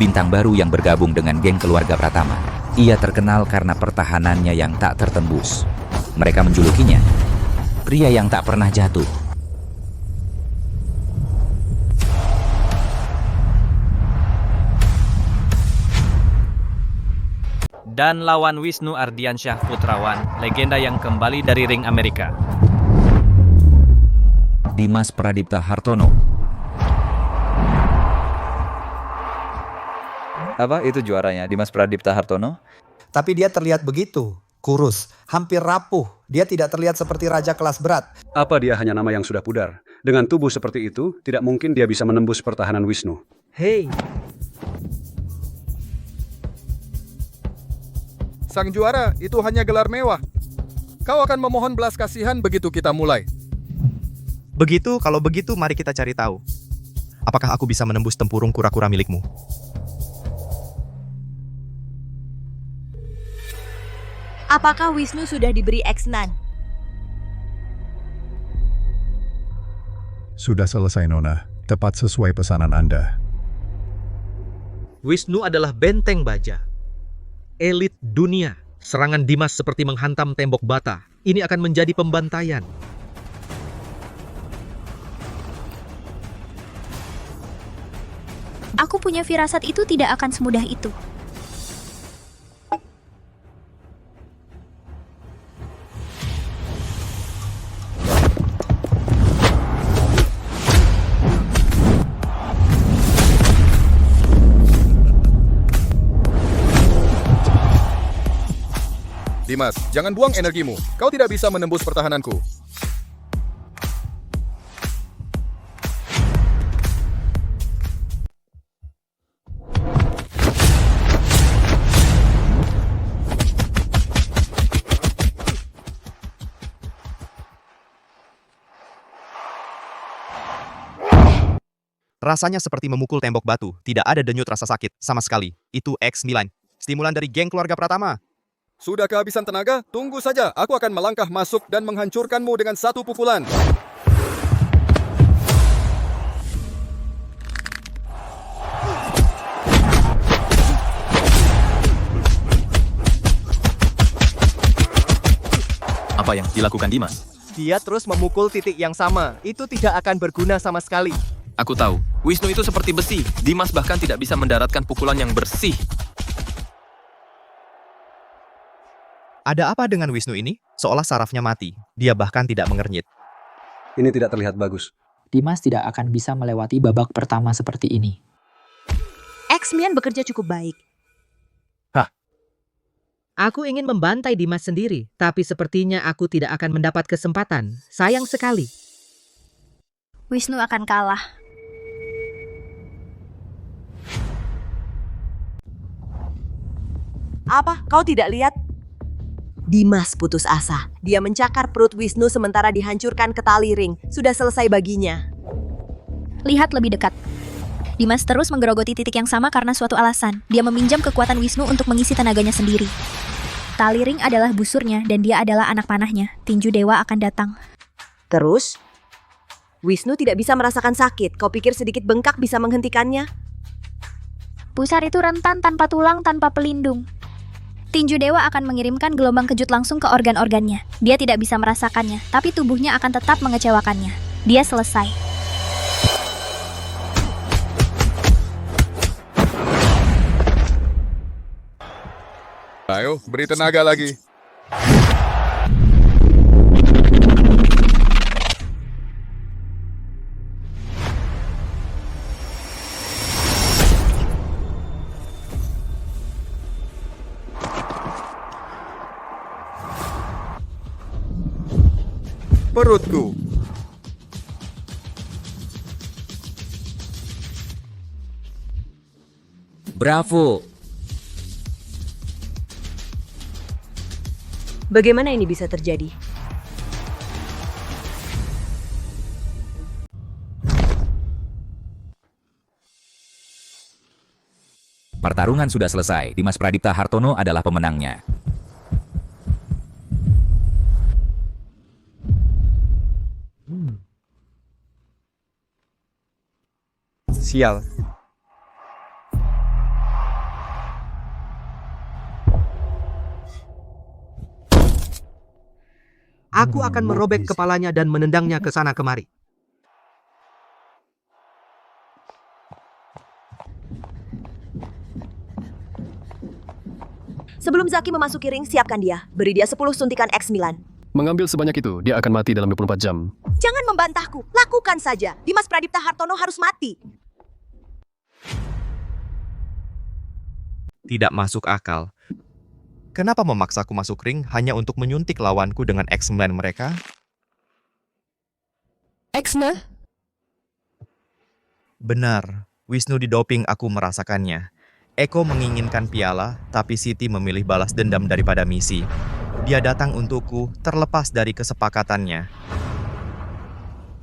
Bintang baru yang bergabung dengan geng keluarga Pratama. Ia terkenal karena pertahanannya yang tak tertembus. Mereka menjulukinya pria yang tak pernah jatuh. Dan lawan Wisnu Ardiansyah Putrawan, legenda yang kembali dari ring Amerika. Dimas Pradipta Hartono. Apa itu juaranya, Dimas Pradipta Hartono? Tapi dia terlihat begitu, kurus, hampir rapuh. Dia tidak terlihat seperti raja kelas berat. Apa dia hanya nama yang sudah pudar? Dengan tubuh seperti itu, tidak mungkin dia bisa menembus pertahanan Wisnu. Hei. Sang juara, itu hanya gelar mewah. Kau akan memohon belas kasihan begitu kita mulai. Begitu, kalau begitu mari kita cari tahu. Apakah aku bisa menembus tempurung kura-kura milikmu? Apakah Wisnu sudah diberi X-Nan? Sudah selesai, Nona. Tepat sesuai pesanan Anda. Wisnu adalah benteng baja. Elit dunia. Serangan Dimas seperti menghantam tembok bata. Ini akan menjadi pembantaian. Aku punya firasat itu tidak akan semudah itu. Dimas, jangan buang energimu. Kau tidak bisa menembus pertahananku. Rasanya seperti memukul tembok batu. Tidak ada denyut rasa sakit sama sekali. Itu X9. Stimulan dari geng keluarga Pratama. Sudah kehabisan tenaga? Tunggu saja. Aku akan melangkah masuk dan menghancurkanmu dengan 1 pukulan. Apa yang dilakukan Dimas? Dia terus memukul titik yang sama. Itu tidak akan berguna sama sekali. Aku tahu, Wisnu itu seperti besi. Dimas bahkan tidak bisa mendaratkan pukulan yang bersih. Ada apa dengan Wisnu ini? Seolah sarafnya mati. Dia bahkan tidak mengernyit. Ini tidak terlihat bagus. Dimas tidak akan bisa melewati babak pertama seperti ini. X-Men bekerja cukup baik. Aku ingin membantai Dimas sendiri, tapi sepertinya aku tidak akan mendapat kesempatan. Sayang sekali. Wisnu akan kalah. Apa? Kau tidak lihat? Dimas putus asa. Dia mencakar perut Wisnu sementara dihancurkan ke tali ring. Sudah selesai baginya. Lihat lebih dekat. Dimas terus menggerogoti titik yang sama karena suatu alasan. Dia meminjam kekuatan Wisnu untuk mengisi tenaganya sendiri. Tali ring adalah busurnya dan dia adalah anak panahnya. Tinju dewa akan datang. Terus? Wisnu tidak bisa merasakan sakit. Kau pikir sedikit bengkak bisa menghentikannya? Pusar itu rentan tanpa tulang, tanpa pelindung. Tinju dewa akan mengirimkan gelombang kejut langsung ke organ-organnya. Dia tidak bisa merasakannya, tapi tubuhnya akan tetap mengecewakannya. Dia selesai. Ayo, beri tenaga lagi. Perutku. Bravo! Bagaimana ini bisa terjadi? Pertarungan sudah selesai. Dimas Pradipta Hartono adalah pemenangnya. Sial. Aku akan merobek kepalanya dan menendangnya ke sana kemari. Sebelum Zaki memasuki ring, siapkan dia. Beri dia 10 suntikan X9. Mengambil sebanyak itu, dia akan mati dalam 24 jam. Jangan membantahku. Lakukan saja. Dimas Pradipta Hartono harus mati. Tidak masuk akal. Kenapa memaksaku masuk ring hanya untuk menyuntik lawanku dengan X9 mereka? X9? Benar, Wisnu didoping, aku merasakannya. Eko menginginkan piala, tapi Siti memilih balas dendam daripada misi. Dia datang untukku, terlepas dari kesepakatannya.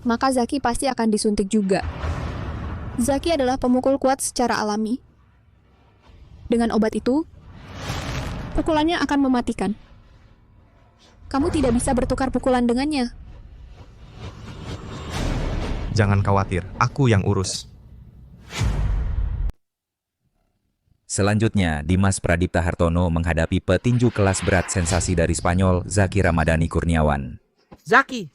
Maka Zaki pasti akan disuntik juga. Zaki adalah pemukul kuat secara alami. Dengan obat itu, pukulannya akan mematikan. Kamu tidak bisa bertukar pukulan dengannya. Jangan khawatir, aku yang urus. Selanjutnya, Dimas Pradipta Hartono menghadapi petinju kelas berat sensasi dari Spanyol, Zaki Ramadhani Kurniawan. Zaki.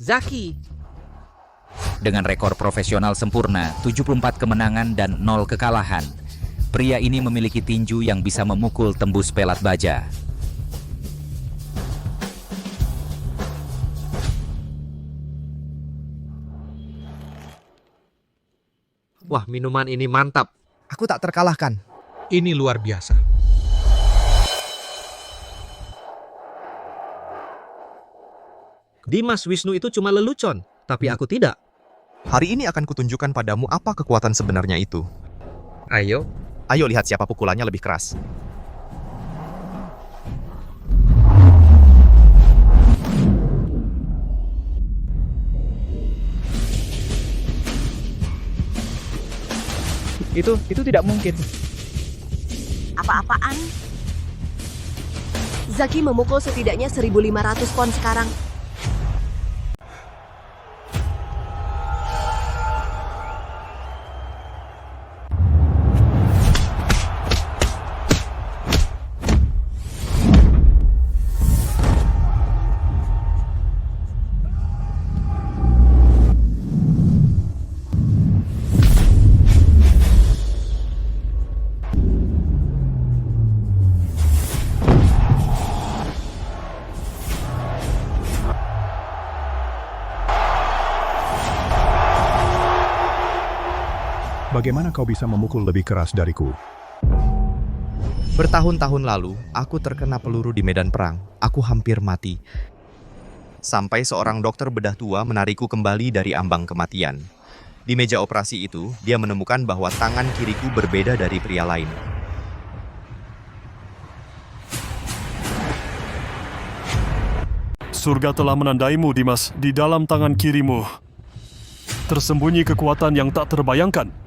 Dengan rekor profesional sempurna, 74 kemenangan dan 0 kekalahan, pria ini memiliki tinju yang bisa memukul tembus pelat baja. Wah, minuman ini mantap. Aku tak terkalahkan. Ini luar biasa. Dimas Wisnu itu cuma lelucon, tapi aku tidak. Hari ini akan kutunjukkan padamu apa kekuatan sebenarnya itu. Ayo. Ayo lihat siapa pukulannya lebih keras. Itu tidak mungkin. Apa-apaan? Zaki memukul setidaknya 1.500 pon sekarang. Bagaimana kau bisa memukul lebih keras dariku? Bertahun-tahun lalu, aku terkena peluru di medan perang. Aku hampir mati. Sampai seorang dokter bedah tua menarikku kembali dari ambang kematian. Di meja operasi itu, dia menemukan bahwa tangan kiriku berbeda dari pria lain. Surga telah menandaimu, Dimas, di dalam tangan kirimu. Tersembunyi kekuatan yang tak terbayangkan.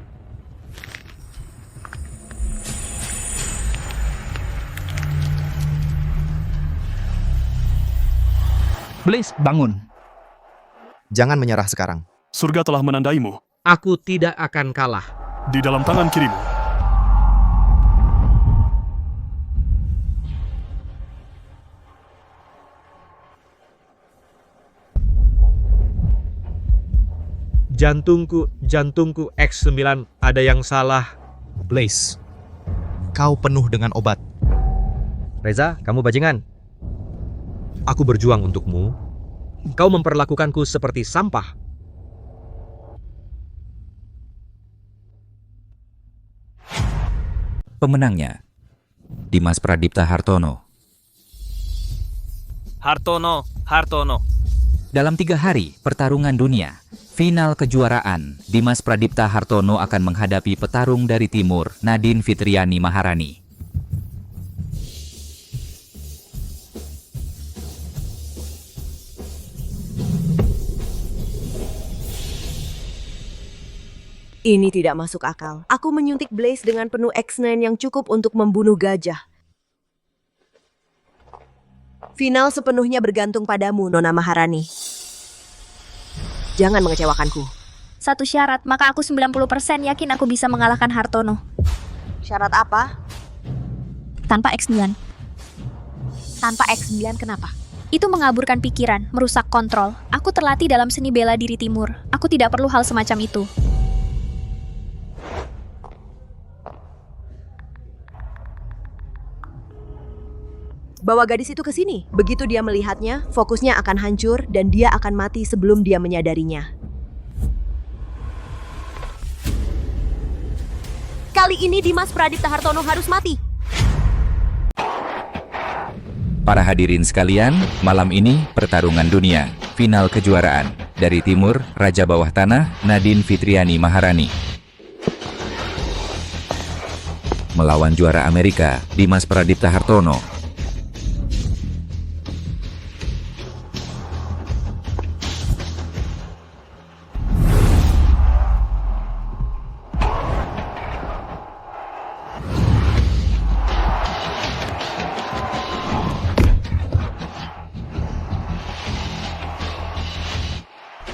Blaze, bangun. Jangan menyerah sekarang. Surga telah menandaimu. Aku tidak akan kalah. Di dalam tangan kirimu. Jantungku X9, ada yang salah. Blaze, kau penuh dengan obat. Reza, kamu bajingan. Aku berjuang untukmu. Kau memperlakukanku seperti sampah. Pemenangnya, Dimas Pradipta Hartono. Hartono. Dalam 3 hari pertarungan dunia, final kejuaraan, Dimas Pradipta Hartono akan menghadapi petarung dari timur, Nadine Fitriani Maharani. Ini tidak masuk akal. Aku menyuntik Blaze dengan penuh X9 yang cukup untuk membunuh gajah. Final sepenuhnya bergantung padamu, Nona Maharani. Jangan mengecewakanku. Satu syarat, maka aku 90% yakin aku bisa mengalahkan Hartono. Syarat apa? Tanpa X9. Tanpa X9 kenapa? Itu mengaburkan pikiran, merusak kontrol. Aku terlatih dalam seni bela diri timur. Aku tidak perlu hal semacam itu. Bawa gadis itu ke sini. Begitu dia melihatnya, fokusnya akan hancur dan dia akan mati sebelum dia menyadarinya. Kali ini Dimas Pradipta Hartono harus mati. Para hadirin sekalian, malam ini pertarungan dunia, final kejuaraan. Dari timur, Raja Bawah Tanah, Nadine Fitriani Maharani. Melawan juara Amerika, Dimas Pradipta Hartono.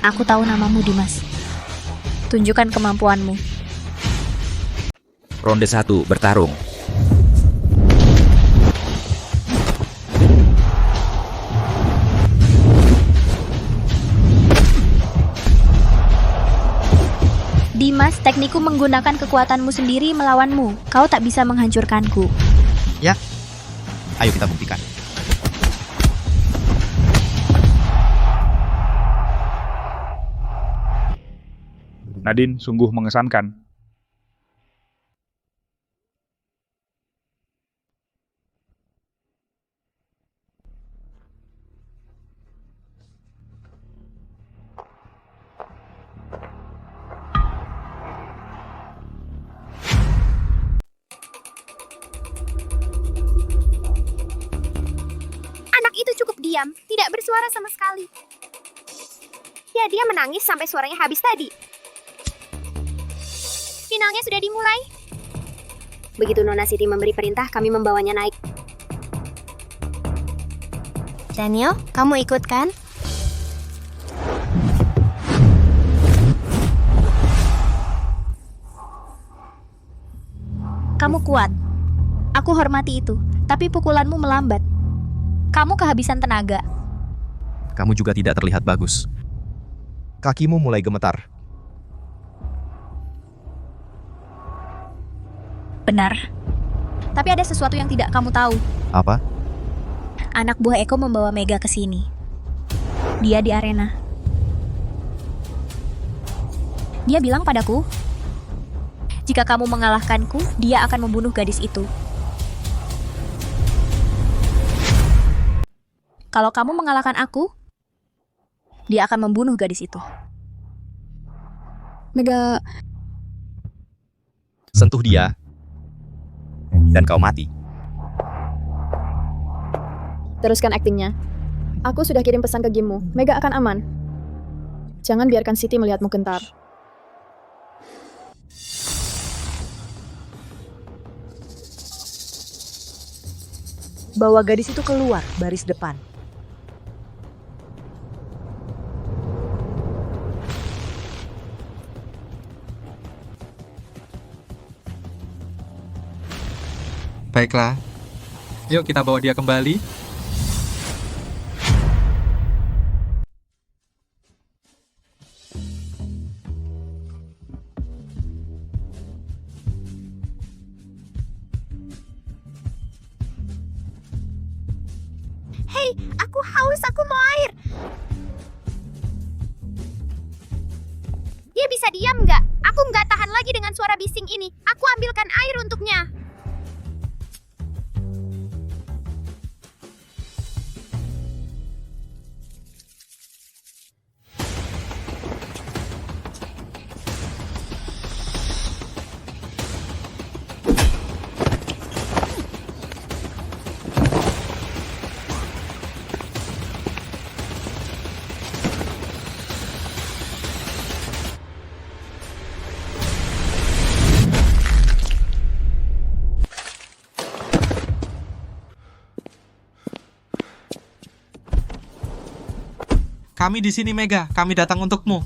Aku tahu namamu, Dimas. Tunjukkan kemampuanmu. Ronde 1 bertarung. Dimas, teknikku menggunakan kekuatanmu sendiri melawanmu. Kau tak bisa menghancurkanku. Ya, ayo kita buktikan. Nadine sungguh mengesankan. Anak itu cukup diam, tidak bersuara sama sekali. Ya, dia menangis sampai suaranya habis tadi. Finalnya sudah dimulai. Begitu Nona Siti memberi perintah, kami membawanya naik. Daniel, kamu ikut kan? Kamu kuat. Aku hormati itu, tapi pukulanmu melambat. Kamu kehabisan tenaga. Kamu juga tidak terlihat bagus. Kakimu mulai gemetar. Benar. Tapi ada sesuatu yang tidak kamu tahu. Apa? Anak buah Eko membawa Mega ke sini. Dia di arena. Dia bilang padaku, jika kamu mengalahkanku, dia akan membunuh gadis itu. Kalau kamu mengalahkan aku, dia akan membunuh gadis itu. Mega... Sentuh dia, dan kau mati. Teruskan aktingnya. Aku sudah kirim pesan ke Gimmu. Mega akan aman. Jangan biarkan Siti melihatmu gentar. Bawa gadis itu keluar baris depan. Baiklah. Yuk kita bawa dia kembali. Hei, aku haus, aku mau air. Dia bisa diam nggak? Aku nggak tahan lagi dengan suara bising ini. Aku ambilkan air untuknya. Kami di sini, Mega. Kami datang untukmu.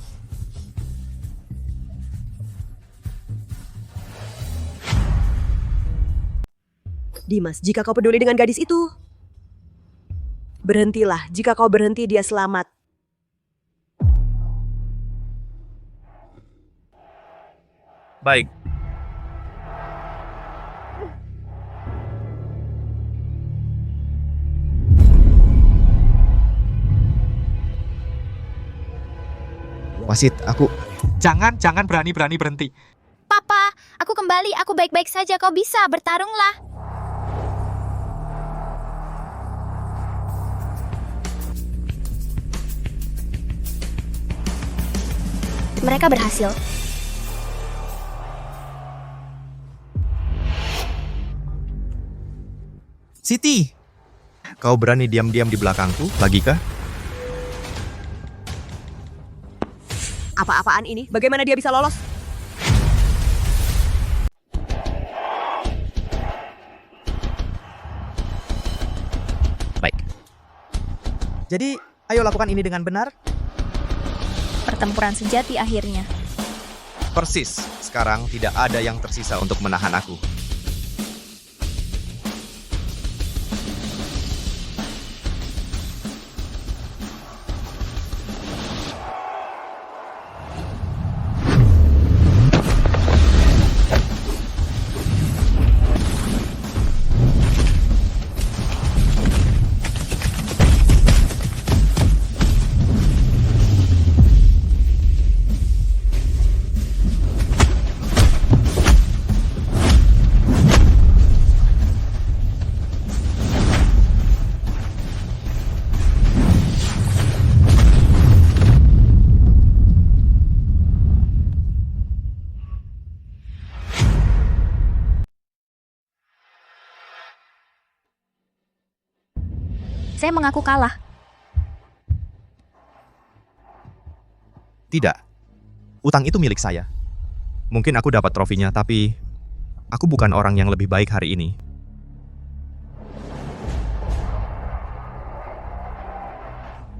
Dimas, jika kau peduli dengan gadis itu, berhentilah. Jika kau berhenti, dia selamat. Baik. Wasit, aku... Jangan berani-berani berhenti. Papa, aku kembali. Aku baik-baik saja. Kau bisa, bertarunglah. Mereka berhasil. Siti! Kau berani diam-diam di belakangku, lagi kah? Apa-apaan ini? Bagaimana dia bisa lolos? Baik. Jadi, ayo lakukan ini dengan benar. Pertempuran sejati akhirnya. Persis. Sekarang tidak ada yang tersisa untuk menahan aku. Saya mengaku kalah. Tidak. Utang itu milik saya. Mungkin aku dapat trofinya, tapi aku bukan orang yang lebih baik hari ini.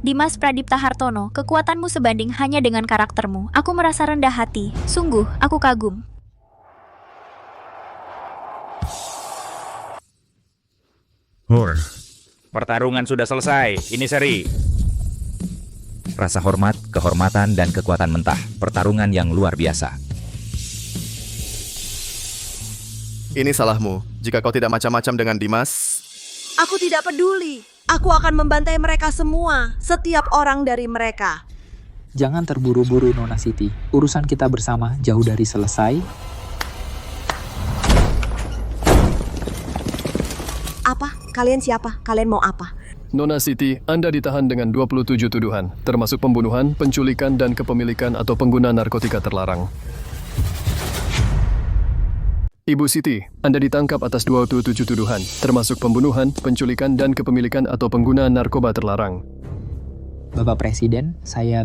Dimas Pradipta Hartono, kekuatanmu sebanding hanya dengan karaktermu. Aku merasa rendah hati. Sungguh, aku kagum. Pertarungan sudah selesai. Ini seri. Rasa hormat, kehormatan, dan kekuatan mentah. Pertarungan yang luar biasa. Ini salahmu. Jika kau tidak macam-macam dengan Dimas... Aku tidak peduli. Aku akan membantai mereka semua. Setiap orang dari mereka. Jangan terburu-buru, Nona Siti. Urusan kita bersama jauh dari selesai. Apa? Kalian siapa? Kalian mau apa? Nona Siti, Anda ditahan dengan 27 tuduhan, termasuk pembunuhan, penculikan, dan kepemilikan atau pengguna narkotika terlarang. Ibu Siti, Anda ditangkap atas 27 tuduhan, termasuk pembunuhan, penculikan, dan kepemilikan atau pengguna narkoba terlarang. Bapak Presiden, saya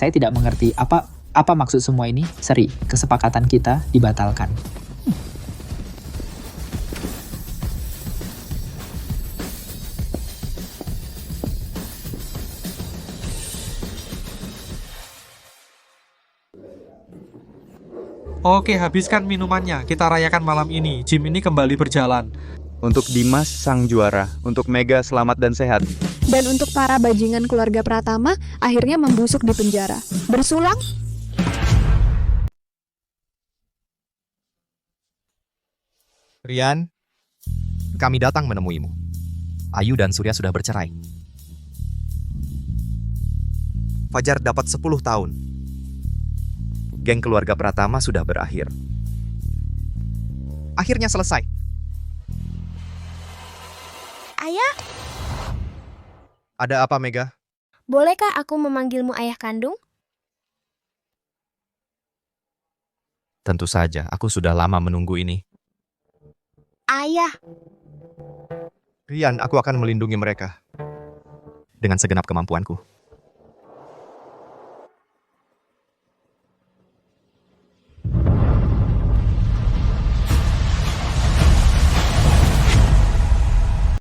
tidak mengerti apa maksud semua ini. Seri, kesepakatan kita dibatalkan. Oke, habiskan minumannya. Kita rayakan malam ini. Gym ini kembali berjalan. Untuk Dimas sang juara, untuk Mega selamat dan sehat. Dan untuk para bajingan keluarga Pratama, akhirnya membusuk di penjara. Bersulang? Rian, kami datang menemuimu. Ayu dan Surya sudah bercerai. Fajar dapat 10 tahun. Geng keluarga Pratama sudah berakhir. Akhirnya selesai. Ayah, Ada apa, Mega? bolehkah aku memanggilmu ayah kandung? Tentu saja, aku sudah lama menunggu ini. Ayah, Rian, aku akan melindungi mereka dengan segenap kemampuanku.